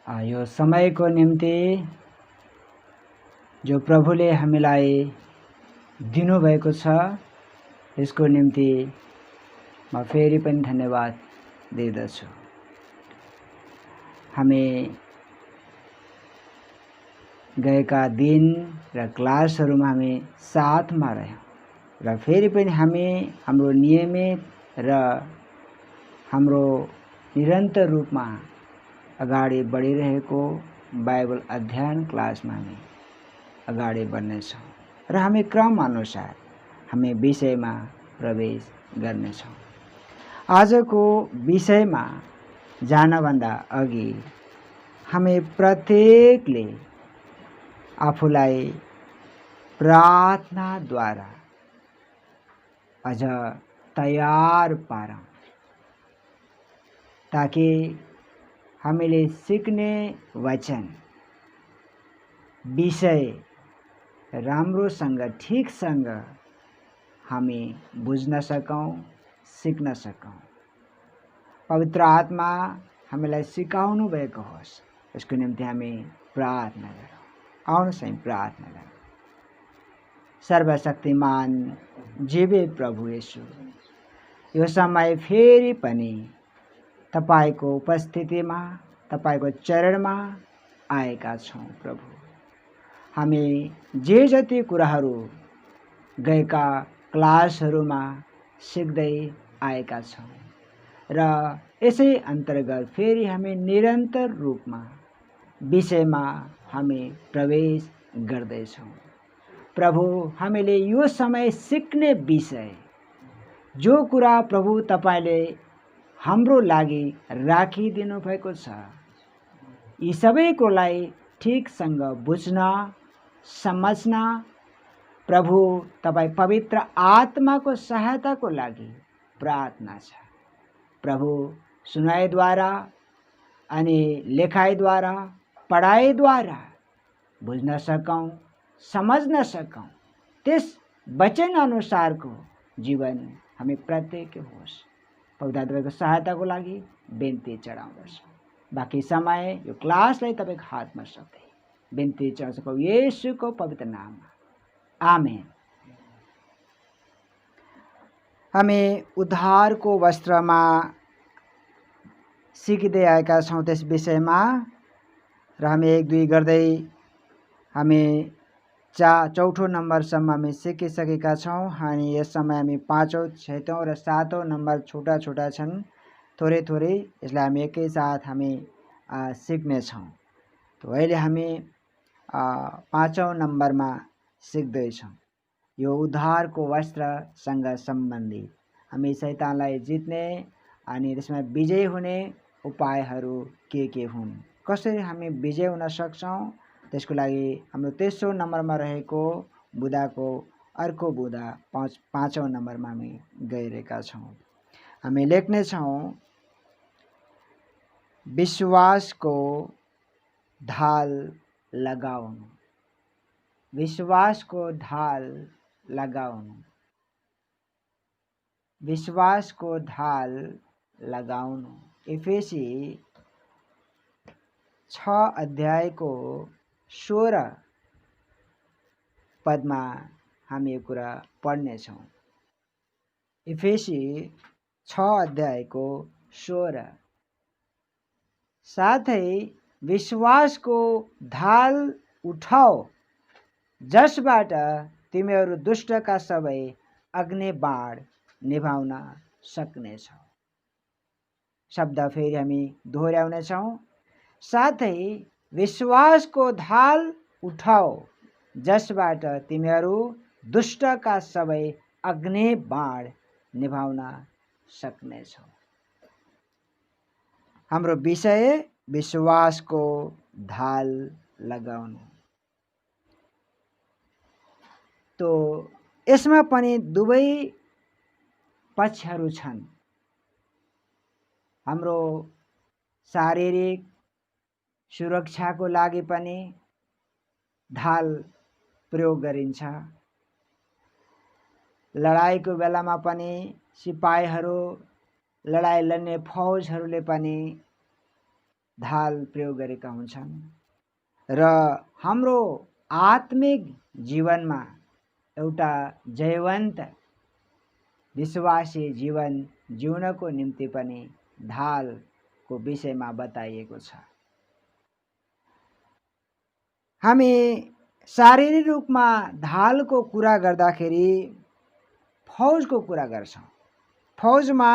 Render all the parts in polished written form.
यो समयको निम्ति जो प्रभुले हामीलाई दिनुभएको छ यसको निम्ति म फेरि पनि धन्यवाद दिदछु। हामी गएका दिन र क्लासहरुमा हामी साथमा रह्यौं र फेरि पनि हामी हाम्रो नियमित र हाम्रो निरन्तर रूपमा अगाडि बढिरहेको बाइबल अध्ययन क्लासमा हामी अगाडि बढ्नेछौं र हामी क्रम अनुसार हामी विषयमा प्रवेश गर्नेछौं। आजको विषयमा जानभन्दा अघि हामी प्रत्येकले आफूलाई प्रार्थनाद्वारा अझ तयार पारौं ताकि हामीले सिक्ने वचन विषय राम्रोसँग ठीकसँग हामी बुझ्न सकौं, सिक्न सकौं। पवित्र आत्मा हामीलाई सिकाउनु भएको होस् यसको निम्ति हामी प्रार्थना गरौं। आउनुहोस् हामी प्रार्थना गरौं। सर्वशक्तिमान जीवित प्रभु येशू, यो समय फेरि पनि तपाईको उपस्थितिमा तपाईको चरणमा आएका छौं। प्रभु, हामी जे जति कुराहरू गएका क्लासहरुमा सिक्दै आएका छौं र यसै अन्तर्गत फेरि हामी निरन्तर रूपमा विषयमा हामी प्रवेश गर्दैछौं। प्रभु, हामीले यो समय सिक्ने विषय जो कुरा प्रभु तपाईले हाम्रो लागि राखिदिनु भएको छ यी सबै कुरालाई ठीकसँग बुझ्न समझ्न प्रभु तपाई पवित्र आत्माको सहायताको लागि प्रार्थना छ। प्रभु, सुनाइद्वारा अनि लेखाइद्वारा पढाइद्वारा बुझ्न सकौं, समझ्न सकौं, त्यस वचन अनुसारको जीवन हामी प्रत्येक होस्। पवित्र आत्माको सहायताको लागि बिन्ती चढाउँदछु। बाँकी समय यो क्लासलाई तपाईको हातमा सौंपे बिन्ती चढाउँछु येशूको पवित्र नाममा, आमेन। हामी उद्धारको वस्त्रमा सिक्दै आएका छौं त्यस विषयमा र हामी 1-2 गर्दै हामी चौथो नम्बरसम्म हामी सिकिसकेका छौं अनि यस समय हामी 5औं 6औं र 7औं नम्बर छोटा छोटा छन्। थोरै थोरै यसलाई हामी एकैसाथ हामी सिक्ने छौं। तो अहिले हामी 5औं नम्बरमा सिक्दै छौं। यो उद्धारको वस्त्रसँग सम्बन्धित हामी शैतानलाई जित्ने अनि त्यसमा विजय हुने उपायहरू के हुन्, कसरी हामी विजय हुन सक्छौं, त्यसको लागि हाम्रो तेस्रो नम्बरमा रहेको बुदाको अर्को बुदा 5औं नम्बरमा हामी गइरहेका छौं। हामी लेख्ने छौं विश्वासको ढाल लगाउनु, विश्वासको ढाल लगाउनु, विश्वासको ढाल लगाउनु। एफेसी 6 अध्यायको 16 पदमा हामी यो कुरा पढ्ने छौं। एफेसी 6 अध्यायको 16 साथै विश्वासको ढाल उठाओ जसबाट तिमीहरू दुष्टका सबै अग्नि बाण निभाउन सक्नेछौ। शब्द फेरि हामी दोहोर्याउने छौं। साथै विश्वासको ढाल उठाओ जसबाट तिमीहरू दुष्टका सबै अग्नि बाण निभाउन सक्नेछौ। हाम्रो विषय विश्वासको ढाल लगाउनु। तो यसमा पनि दुवै पक्षहरू छन्। हाम्रो शारीरिक सुरक्षाको लागि पनि ढाल प्रयोग गरिन्छ। लडाईको बेलामा पनि सिपाहीहरू लडाई लड्ने फौजहरूले पनि ढाल प्रयोग गरेका हुन्छन् र हाम्रो आत्मिक जीवनमा एउटा जयवन्त विश्वासी जीवन जिउनको निम्ति पनि ढालको विषयमा बताइएको छ। हामी शारीरिक रूपमा ढालको कुरा गर्दाखेरि फौजको कुरा गर्छौँ। फौजमा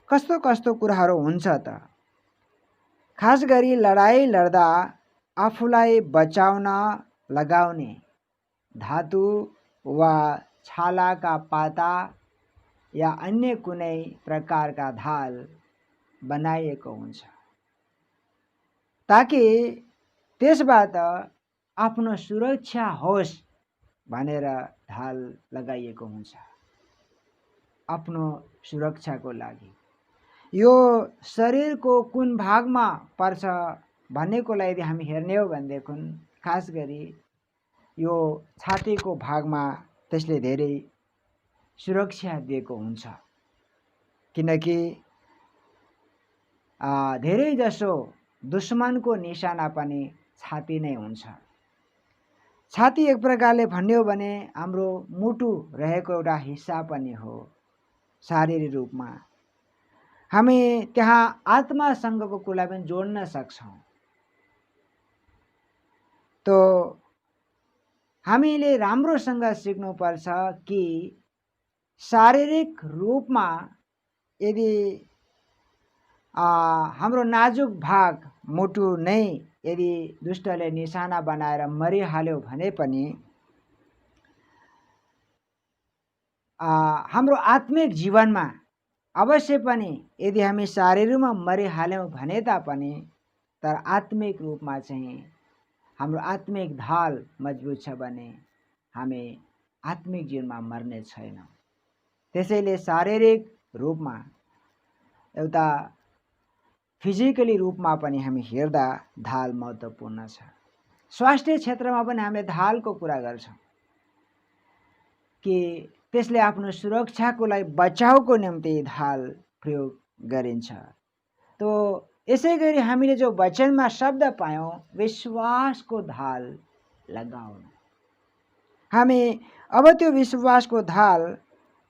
कस्तो कस्तो कुराहरू हुन्छ त? खास गरी लडाई लड्दा आफूलाई बचाउन लगाउने धातु वा छालाका पाता या अन्य कुनै प्रकारका ढाल बनाइएको हुन्छ ताकि त्यसबाट आफ्नो सुरक्षा होस् भनेर ढाल लगाइएको हुन्छ, आफ्नो सुरक्षाको लागि। यो शरीरको कुन भागमा पर्छ भन्ने कुरालाई यदि हामी हेर्ने हो भनेदेखि खास गरी यो छातीको भागमा त्यसले धेरै सुरक्षा दिएको हुन्छ, किनकि धेरै जसो दुश्मनको निशाना पनि छाती नै हुन्छ। छाती एक प्रकारले भन्ने हो भने हाम्रो मुटु रहेको एउटा हिस्सा पनि हो। शारीरिक रूपमा हामी त्यहाँ आत्मासँगको कुरा पनि जोड्न सक्छौँ। तो हामीले राम्रोसँग सिक्नुपर्छ कि शारीरिक रूपमा यदि हाम्रो नाजुक भाग मुटु नै यदि दुष्टले निशाना बनाएर मरिहाल्यो भने पनि हाम्रो आत्मिक जीवनमा अवश्य पनि यदि हामी शारीरिकमा मरिहाल्यौँ भने तापनि तर आत्मिक रूपमा चाहिँ हाम्रो आत्मिक ढाल मजबुत छ भने हामी आत्मिक जीवनमा मर्ने छैनौँ। त्यसैले शारीरिक रूपमा एउटा फिजिकली रूपमा पनि हामी हेर्दा ढाल महत्त्वपूर्ण छ। स्वास्थ्य क्षेत्रमा पनि हामीले ढालको कुरा गर्छौँ कि त्यसले आफ्नो सुरक्षाको लागि बचाउको निम्ति ढाल प्रयोग गरिन्छ। तो यसै गरी हामीले जो वचनमा शब्द पायौँ विश्वासको ढाल लगाउनु, हामी अब त्यो विश्वासको ढाल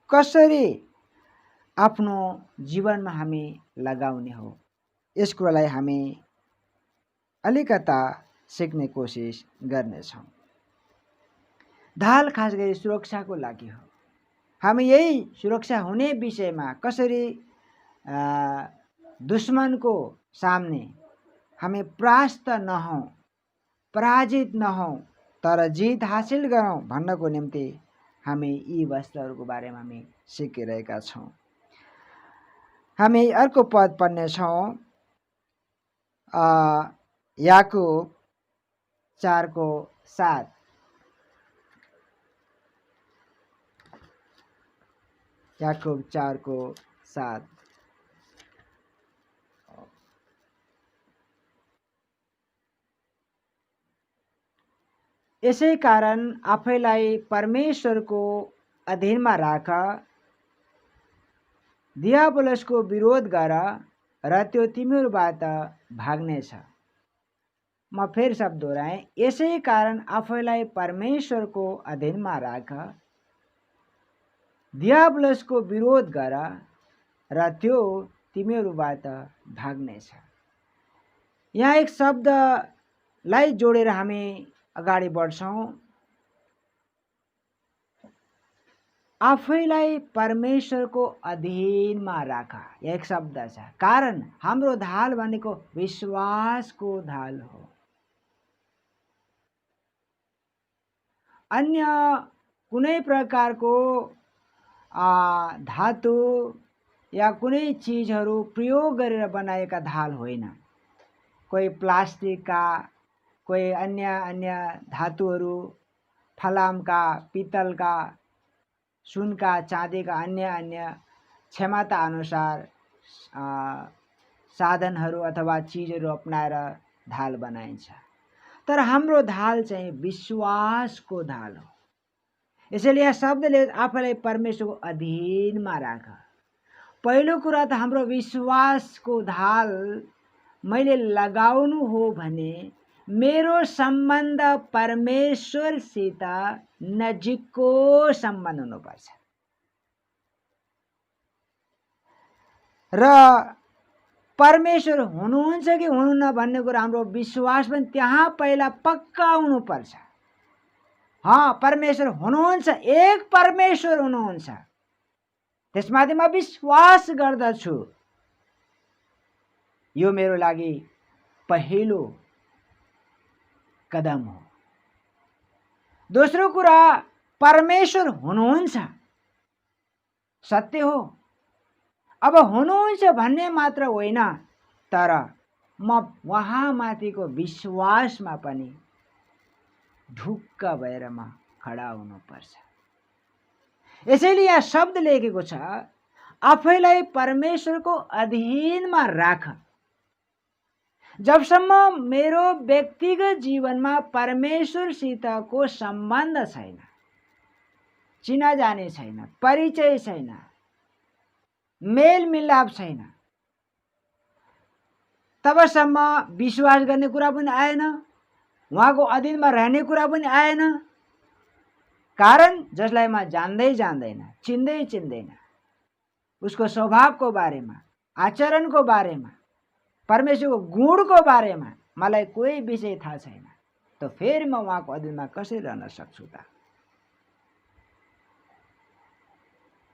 कसरी आफ्नो जीवनमा हामी लगाउने हो यस कुरालाई हामी अलिकता सिक्ने कोसिस गर्नेछौँ। ढाल खास गरी सुरक्षाको लागि हो। हामी यही सुरक्षा हुने विषयमा कसरी दुश्मनको सामने हामी परास्त नहौँ, पराजित नहौँ तर जित हासिल गरौँ भन्नको निम्ति हामी यी वस्तुहरूको बारेमा हामी सिकिरहेका छौँ। हामी अर्को पद पढ्नेछौँ, याकुब 4:7। याकुब 4:7। यसै कारण आफैलाई परमेश्वरको अधीनमा राख, दियाबलसको विरोध गर र त्यो तिमीहरूबाट भाग्नेछ। म फेरि शब्द दोहोऱ्याएँ, यसै कारण आफैलाई परमेश्वरको अधीनमा राख, दियाबलसको विरोध गर र त्यो तिमीहरूबाट भाग्नेछ। यहाँ एक शब्दलाई जोडेर हामी अगाडि बढ्छौँ, आफैलाई परमेश्वरको अधीनमा राख। एक शब्द छ, कारण हाम्रो ढाल भनेको विश्वासको ढाल हो। अन्य कुनै प्रकारको धातु या कुनै चिजहरू प्रयोग गरेर बनाएका ढाल होइन। कोही प्लास्टिकका, कोही अन्य धातुहरू, फलामका, पित्तलका, सुनका, चाँदीका अन्य क्षमता अनुसार साधनहरू अथवा चिजहरू अपनाएर ढाल बनाइन्छ। तर हाम्रो ढाल चाहिँ विश्वासको ढाल हो। यसैले यहाँ शब्दले आफैलाई परमेश्वरको अधीनमा राख। पहिलो कुरा त हाम्रो विश्वासको ढाल मैले लगाउनु हो भने मेरो सम्बन्ध परमेश्वरसित नजिकको सम्बन्ध हुनुपर्छ। र परमेश्वर हुनुहुन्छ कि हुनुहुन्न भन्ने कुरा हाम्रो विश्वास पनि त्यहाँ पहिला पक्का हुनुपर्छ। परमेश्वर हुनुहुन्छ, एक परमेश्वर हुनुहुन्छ, त्यसमाथि म विश्वास गर्दछु। यो मेरो लागि पहिलो कदम हो। दोस्रो कुरा, परमेश्वर हुनुहुन्छ, सत्य हो। अब हुनुहुन्छ भन्ने मात्र होइन, तर म उहाँमाथिको विश्वासमा पनि ढुक्क भएर म खडा हुनुपर्छ। यसैले यहाँ शब्द लेखेको छ, आफैलाई परमेश्वरको अधीनमा राख। जबसम्म मेरो व्यक्तिगत जीवनमा परमेश्वरसितको सम्बन्ध छैन, चिनाजानी छैन, परिचय छैन, मेलमिलाप छैन, तबसम्म विश्वास गर्ने कुरा पनि आएन, उहाँको अधीनमा रहने कुरा पनि आएन। कारण जसलाई म जान्दै जान्दैन, चिन्दै चिन्दैन, उसको स्वभावको बारेमा, आचरणको बारेमा, परमेश्वरको गुणको बारेमा मलाई कोही विषय थाहा छैन, त फेरि म उहाँको अधीनमा कसरी रहन सक्छु त?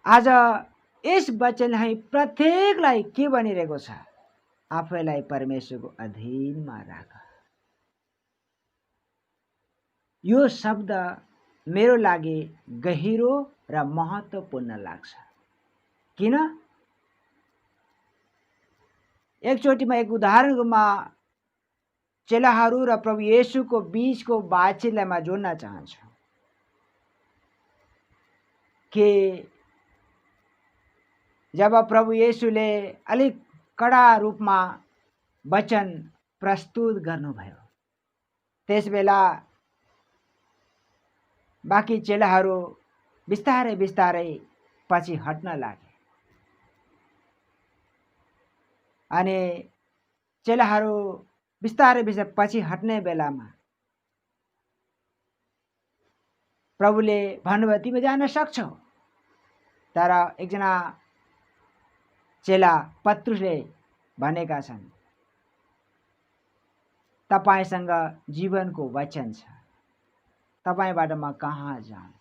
आज यस वचनले हामी प्रत्येकलाई के भनिरहेको छ? आफैलाई परमेश्वरको अधीनमा राख। यो शब्द मेरो लागि गहिरो र महत्त्वपूर्ण लाग्छ। किन? एकचोटि म एक उदाहरणमा चेलाहरू र प्रभु येशूको बीचको बातचितलाई म जोड्न चाहन्छु कि जब प्रभु येशूले अलिक कडा रूपमा वचन प्रस्तुत गर्नुभयो, त्यसबेला बाँकी चेलाहरू बिस्तारै बिस्तारै पछि हट्न लागे। अनि चेलाहरू बिस्तारै बिस्तारै पछि हट्ने बेलामा प्रभुले भन्नुभयो, तिमी जान सक्छौ। तर एकजना चेला पत्रुसले भनेका छन्, तपाईसँग जीवनको वचन छ, तपाईबाट म कहाँ जाऊँ?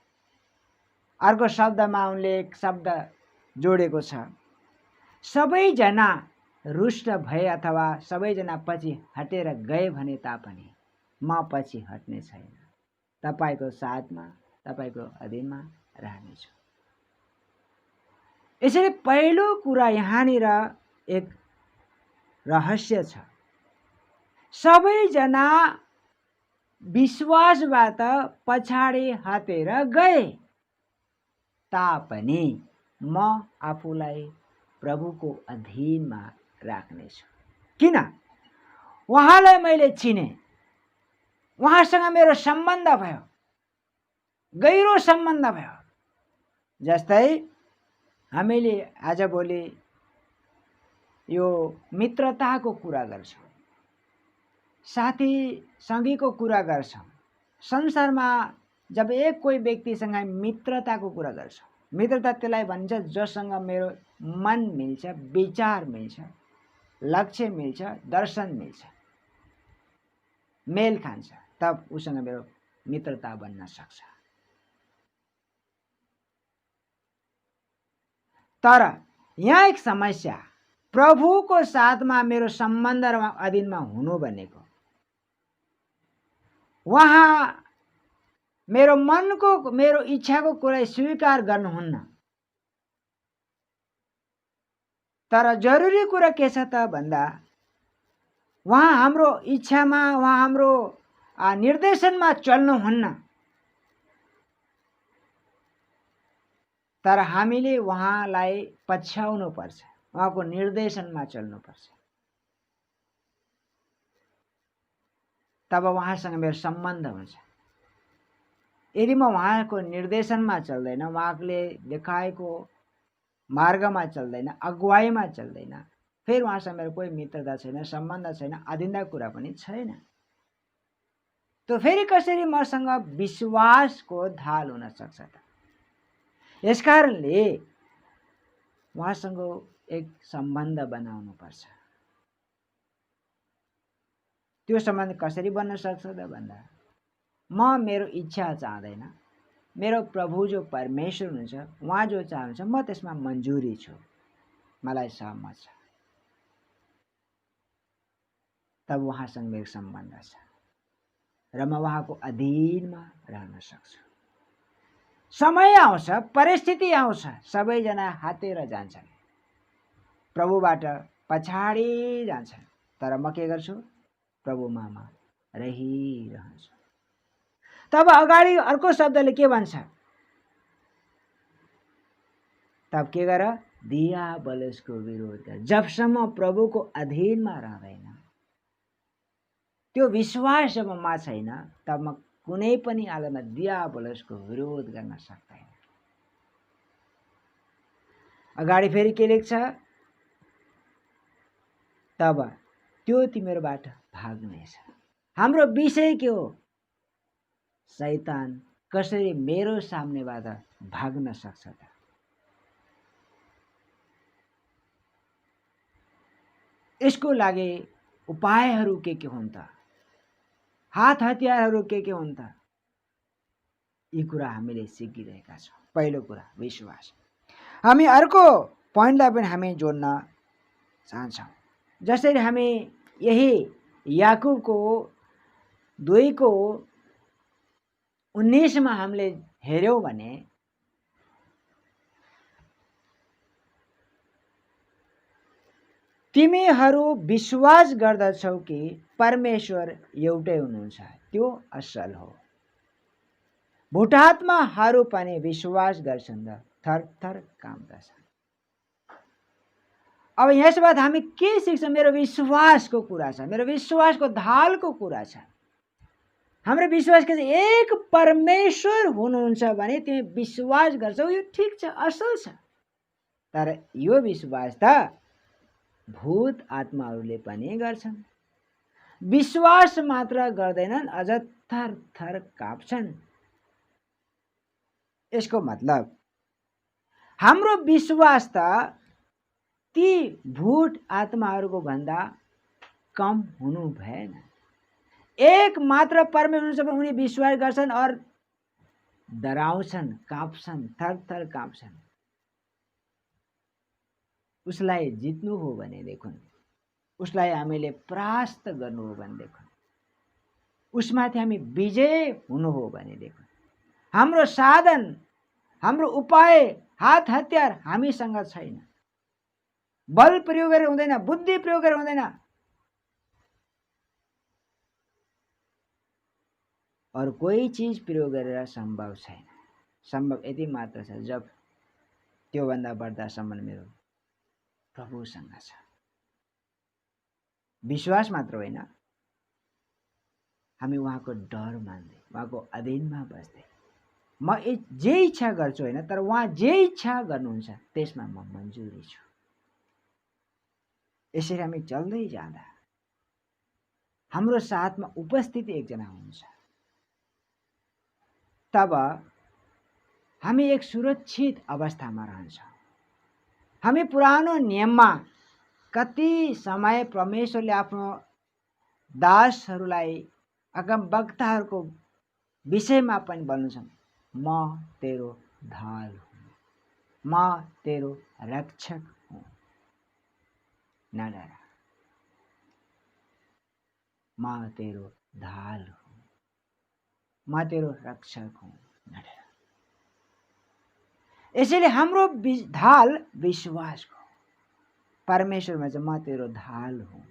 अर्को शब्दमा उनले एक शब्द जोडेको छ, सबैजना रुष्ट भए अथवा सबैजना पछि हटेर गए भने तापनि म पछि हट्ने छैन, तपाईको साथमा, तपाईको अधीनमा रहनेछु। यसैले पहिलो कुरा यहाँनिर एक रहस्य छ। सबैजना विश्वासबाट पछाडि हटेर गए तापनि म आफूलाई प्रभुको अधीनमा राख्नेछु। किन? उहाँलाई मैले चिने, उहाँसँग मेरो सम्बन्ध भयो, गहिरो सम्बन्ध भयो। जस्तै हामीले आजभोलि यो मित्रताको कुरा गर्छौँ, साथी सँगीको कुरा गर्छौँ। संसारमा जब एक कोही व्यक्तिसँग मित्रताको कुरा गर्छौँ, मित्रता त्यसलाई भन्छ जोसँग मेरो मन मिल्छ, विचार मिल्छ, लक्ष्य मिल्छ, दर्शन मिल्छ, मेल खान्छ, तब उसँग मेरो मित्रता बन्न सक्छ। तर यहाँ एक समस्या, प्रभुको साथमा मेरो सम्बन्ध र अधीनमा हुनु भनेको उहाँ मेरो मनको, मेरो इच्छाको कुरा स्वीकार गर्नुहुन्न। तर जरुरी कुरा के छ त भन्दा उहाँ हाम्रो इच्छामा, उहाँ हाम्रो निर्देशनमा चल्नुहुन्न, तर हामीले उहाँलाई पछ्याउनु पर्छ, उहाँको निर्देशनमा चल्नुपर्छ। तब उहाँसँग मेरो सम्बन्ध हुन्छ। यदि म उहाँको निर्देशनमा चल्दैन, उहाँले देखाएको मार्गमा चल्दैन, अगुवाईमा चल्दैन, फेरि उहाँसँग मेरो कोही मित्रता छैन, सम्बन्ध छैन, अधीनता कुरा पनि छैन। त फेरि कसरी मसँग विश्वासको ढाल हुन सक्छ त? यसकारणले उहाँसँग एक सम्बन्ध बनाउनु पर्छ। त्यो सम्बन्ध कसरी बन्न सक्छ त भन्दा, म मेरो इच्छा चाहदैन, मेरो प्रभु जो परमेश्वर हुनुहुन्छ उहाँ जो चाहनुहुन्छ म त्यसमा मन्जुरी छु, मलाई सहमत छ, तब उहाँसँग मेरो सम्बन्ध छ र म उहाँको अधीनमा रहन सक्छु। समय आउँछ, परिस्थिति आउँछ, सबैजना हातेर जान्छन्, प्रभुबाट पछाडि जान्छन्, तर म के गर्छु? प्रभुमा म रहिरहन्छु। तब अगाडि अर्को शब्दले के भन्छ? तब के गर? दियाबलसको विरोध गर। जबसम्म प्रभुको अधीनमा रहँदैन, त्यो विश्वास जब म छैन, तब म कुनै पनि हालतमा दियाबलसको विरोध गर्न सक्दैन। अगाडि फेरि के लेख्छ? तब त्यो तिमीहरूबाट भाग्नेछ। हाम्रो विषय के हो? शैतान कसरी मेरो सामनेबाट भाग्न सक्छ त? यसको लागि उपायहरू के हुन् त? हात हतियारहरू के हुन् त? यी कुरा हामीले सिकिरहेका छौँ। पहिलो कुरा विश्वास। हामी अर्को पोइन्टलाई पनि हामी जोड्न चाहन्छौँ। जसरी हामी यही याकुबको 2:19 मा हामीले हेर्यौं भने, तिमीहरू विश्वास गर्दछौ कि परमेश्वर एउटै हुनुहुन्छ, त्यो असल हो। भूतात्माहरू पनि विश्वास गर्छन् र थरथर काम्दछन्। अब यसबाट हामी के सिक्छौँ? मेरो विश्वासको कुरा छ, मेरो विश्वासको ढालको कुरा छ। हाम्रो विश्वास के छ? एक परमेश्वर हुनुहुन्छ भने तिमी विश्वास गर्छौ, यो ठिक छ, असल छ। तर यो विश्वास त भूत आत्माहरूले पनि गर्छन्। विश्वास मात्र गर्दैनन्, अझ थरथर काँप्छन्। यसको मतलब हाम्रो विश्वास त ती भूत आत्माहरूको भन्दा कम हुनु भएन। एक मात्र परमेश्वर उनी विश्वास गर्छन् और डराउँछन्, काँप्छन्, थरथर काँप्छन्। उसलाई जित्नु हो भने देखुन्, उसलाई हामीले परास्त गर्नु हो भने देखुन्, उसमाथि हामी विजय हुनु हो भने देखुन्। हाम्रो साधन, हाम्रो उपाय, हात हतियार हामीसँग छैन। बल प्रयोग गरेर हुँदैन, बुद्धि प्रयोग गरेर हुँदैन, और कोही चीज प्रयोग गरेर सम्भव छैन। सम्भव यति मात्र छ, जब त्योभन्दा बढ्ता सम्बन्ध मेरो प्रभुसँग छ। विश्वास मात्र होइन, हामी उहाँको डर मान्दै, उहाँको अधीनमा बस्दै, म जे इच्छा गर्छु होइन, तर उहाँ जे इच्छा गर्नुहुन्छ त्यसमा म मन्जुरी छु। यसरी हामी चल्दै जाँदा हाम्रो साथमा उपस्थित एकजना हुनुहुन्छ, तब हामी एक सुरक्षित अवस्थामा रहन्छौँ। हामी पुरानो नियममा कति समय परमेश्वरले आफ्नो दासहरूलाई, अगमवक्ताहरूको विषयमा पनि भन्नुहुन्छ, म तेरो ढाल हुँ, म तेरो रक्षक हुँ, नडर, म तेरो ढाल हुँ, म तेरो रक्षक हुँ, नडर। यसैले हाम्रो ढाल विश्वासको परमेश्वरमा चाहिँ म तेरो ढाल हुँ,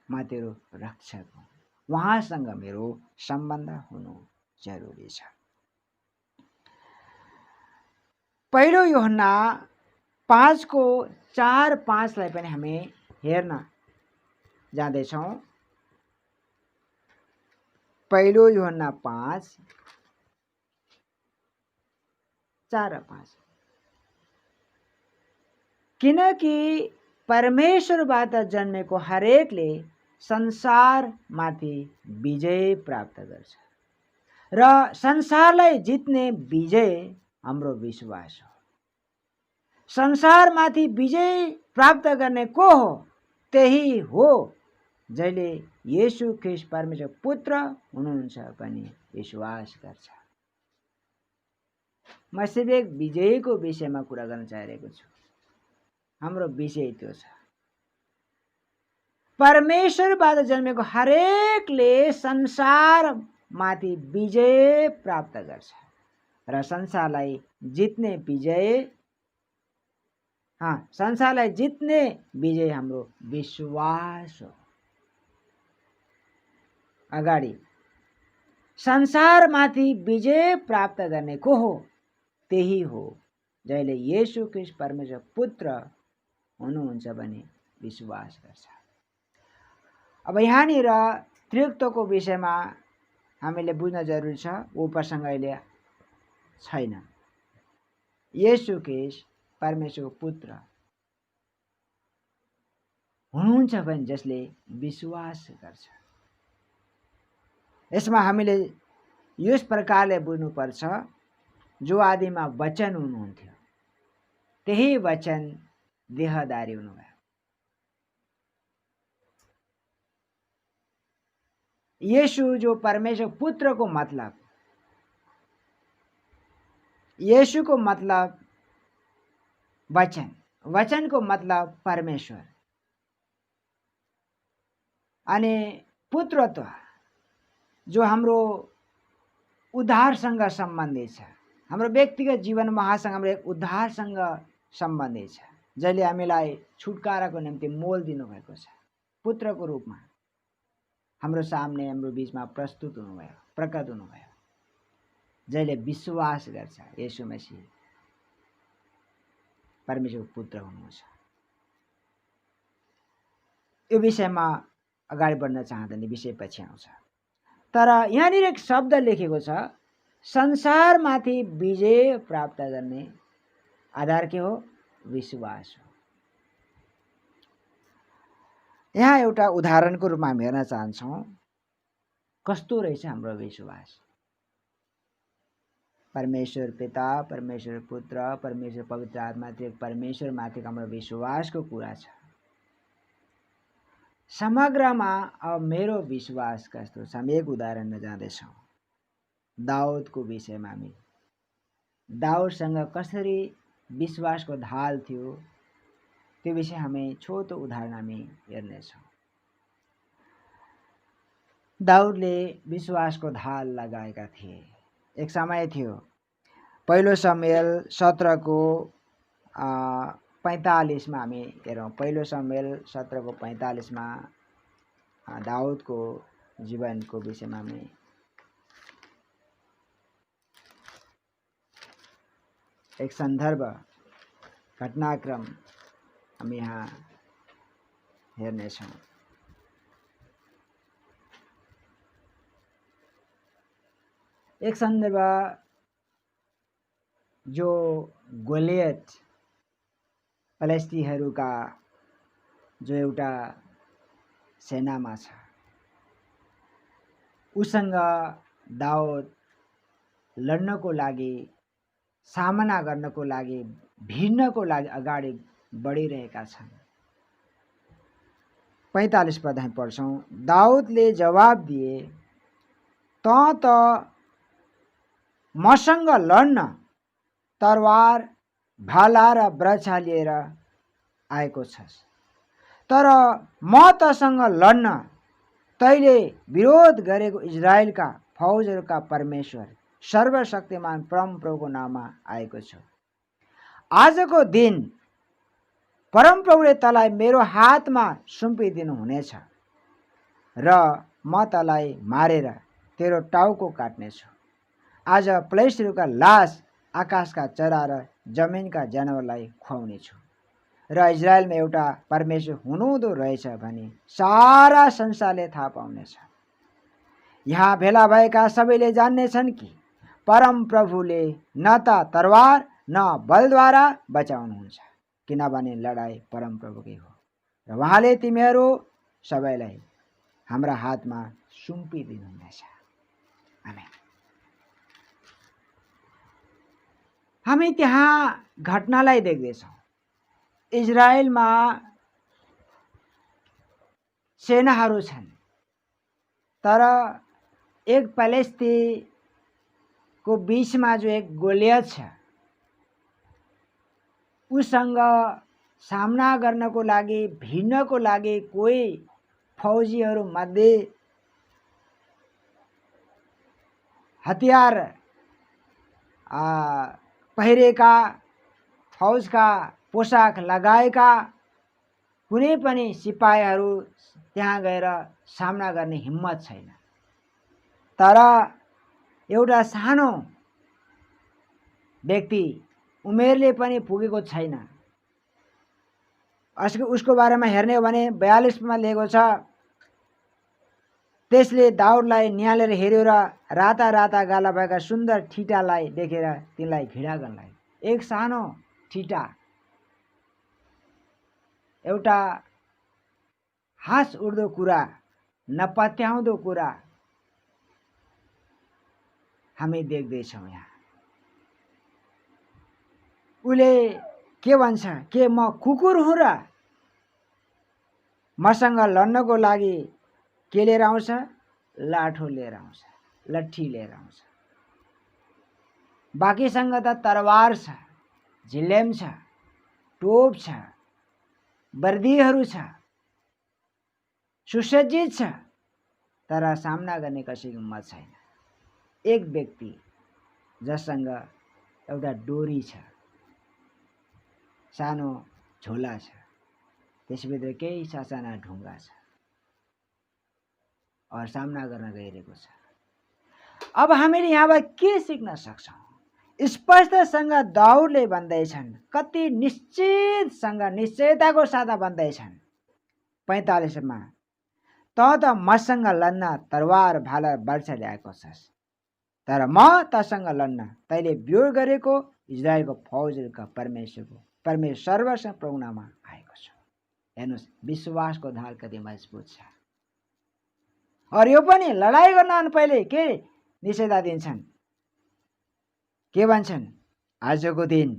म तेरो रक्षक हुँ। उहाँसँग मेरो सम्बन्ध हुनु जरुरी छ। पहिलो यूहन्ना 5:4-5 लाई पनि हामी हेर्न जाँदैछौँ। पहिलो यूहन्ना 5:4-5। किनकि परमेश्वरबाट जन्मेको हरेकले संसारमाथि विजय प्राप्त गर्छ र संसारलाई जित्ने विजय हाम्रो विश्वास हो। संसारमाथि विजय प्राप्त गर्ने को हो? त्यही हो जसले येशू ख्रीष्ट परमेश्वर पुत्र हुनुहुन्छ भनी विश्वास गर्छ। म सिर्फ एक विजयको विषयमा कुरा गर्न चाहेको छु। हाम्रो विषय त्यो छ, परमेश्वरबाट जन्मेको हरेकले संसारमाथि विजय प्राप्त गर्छ र संसारलाई जित्ने विजय हाम्रो विश्वास हो। अगाडि संसारमाथि विजय प्राप्त गर्ने को हो? त्यही हो जसले येशू ख्रीष्ट परमेश्वर पुत्र हुनुहुन्छ भने विश्वास गर्छ। अब यहाँनिर त्रित्वको विषयमा हामीले बुझ्न जरुरी छ। वो प्रसङ्ग अहिले छैन। येशू ख्रीष्ट परमेश्वरको पुत्र हुनुहुन्छ भने जसले विश्वास गर्छ। यसमा हामीले यस प्रकारले बुझ्नुपर्छ, जो आदिमा वचन हुनुहुन्थ्यो त्यही वचन देहधारी हुनुभयो। येशू जो परमेश्वर पुत्रको मतलब, येशूको मतलब वचन, वचनको मतलब परमेश्वर अनि पुत्रत्व जो हाम्रो उद्धारसँग सम्बन्धित छ। हाम्रो व्यक्तिगत जीवन उहाँसँग हाम्रो एक उद्धारसँग सम्बन्धित छ, जसले हामीलाई छुटकाराको निम्ति मोल दिनुभएको छ। पुत्रको रूपमा हाम्रो सामने, हाम्रो बीचमा प्रस्तुत हुनुभयो, प्रकट हुनुभयो, जसले विश्वास गर्छ येशू मसीह परमेश्वरको पुत्र हुनुहुन्छ। यो विषयमा अगाडि बढ्न चाहँदैन, विषय पछि आउँछ। तर यहाँनिर एक शब्द लेखेको छ, संसारमाथि विजय प्राप्त गर्ने आधार के हो? विश्वास हो। यहाँ एउटा उदाहरणको रूपमा हामी हेर्न चाहन्छौँ कस्तो रहेछ हाम्रो विश्वास। परमेश्वर पिता, परमेश्वर पुत्र, परमेश्वर पवित्र आत्मा, त्यो परमेश्वर माथि हाम्रो विश्वासको कुरा छ। समग्रमा अब मेरो विश्वास कस्तो छ? हामी एक उदाहरणमा जाँदैछौँ। दाउदको विषयमा हामी दाउदसँग कसरी विश्वासको ढाल थियो त्यो विषय हामी छोटो उदाहरण हामी हेर्नेछौँ। दाउदले विश्वासको ढाल लगाएका थिए। एक समय थियो, पहिलो शमूएल 17 को 45 मा हामी हेरौँ। पहिलो शमूएल 17 को 45 मा दाउदको जीवनको विषयमा हामी एक सन्दर्भ, घटनाक्रम हामी यहाँ हेर्नेछौँ। एक सन्दर्भ जो गोलियत फलिस्तीहरूका जो एउटा सेनामा छ, उसँग दाउद लड्नको लागि, सामना गर्नको लागि, भिड्नको लागि अगाडि बढिरहेका छन्। 45 पद हामी पढ्छौँ। दाउदले जवाब दिए, त मसँग लड्न तरवार, भाला र वृक्ष लिएर आएको छस्, तर म तसँग लड्न तैले विरोध गरेको इजरायलका फौजहरूका परमेश्वर सर्वशक्तिमान परमप्रभुको नाममा आएको छु। आजको दिन परमप्रभुले तँलाई मेरो हातमा सुम्पिदिनु हुनेछ र म तँलाई मारेर तेरो टाउको काट्नेछु। आज फलिस्तीहरूका लास आकाशका चरा र जमिनका जनावरलाई खुवाउनेछु र इजरायलमा एउटा परमेश्वर हुनुहुँदो रहेछ भनी सारा संसारले थाहा पाउनेछ। यहाँ भेला भएका सबैले जान्नेछन् कि परमप्रभुले न त तरवार न बलद्वारा बचाउनुहुन्छ, किनभने लडाई परमप्रभुकै हो। र उहाँले तिमीहरू सबैलाई हाम्रा हातमा सुम्पिदिनुहुनेछ। आमेन। हामी त्यहाँ घटनालाई देख्दैछौँ। इजरायलमा सेनाहरू छन्, तर एक फिलिस्तीको बीचमा जो एक गोलियत छ, उसँग सामना गर्नको लागि, भिड्नको लागि कोही फौजीहरू मध्ये हतियार पहिरेका, फौजका पोसाक लगाएका कुनै पनि सिपाहीहरू त्यहाँ गएर सामना गर्ने हिम्मत छैन। तर एउटा सानो व्यक्ति, उमेरले पनि पुगेको छैन, उसको बारेमा हेर्ने हो भने 42 मा लेखेको छ, त्यसले दाउदलाई निहालेर हेर्यो र राता राता गाला भएका सुन्दर ठिटालाई देखेर तिनलाई घृणा गर्न लाग्यो। एक सानो ठिटा, एउटा हाँस उड्दो कुरा, नपत्याउँदो कुरा हामी देख्दैछौँ यहाँ। उसले के भन्छ, के म कुकुर हुँ र मसँग लड्नको लागि के लिएर आउँछ? लाठो लिएर आउँछ, लट्ठी लिएर आउँछ। बाँकीसँग त तरवार छ, झिलेम छ, टोप छ, वर्दीहरू छ, सुसज्जित छ, तर सामना गर्ने कसैको हिम्मत छैन। एक व्यक्ति जससँग एउटा डोरी छ, सानो झोला छ, त्यसभित्र केही सासाना ढुङ्गा छ, और सामना गर्न गइरहेको छ। अब हामीले यहाँबाट के सिक्न सक्छौँ? स्पष्टसँग दाउदले भन्दैछन्, कति निश्चितसँग, निश्चयताको साथ भन्दैछन् 45 मा, त मसँग लड्न तरवार भाला वर्ष ल्याएको छस्, तर म तसँग लड्न तैले विरोध गरेको इजरायलको फौजका परमेश्वर सर्वसँग प्रभुनामा आएको छु। हेर्नुहोस्, विश्वासको ढाल कति मजबुत छ। और यो पनि लडाई गर्न पहिले के निषेधा दिन्छन्, के भन्छन्? आजको दिन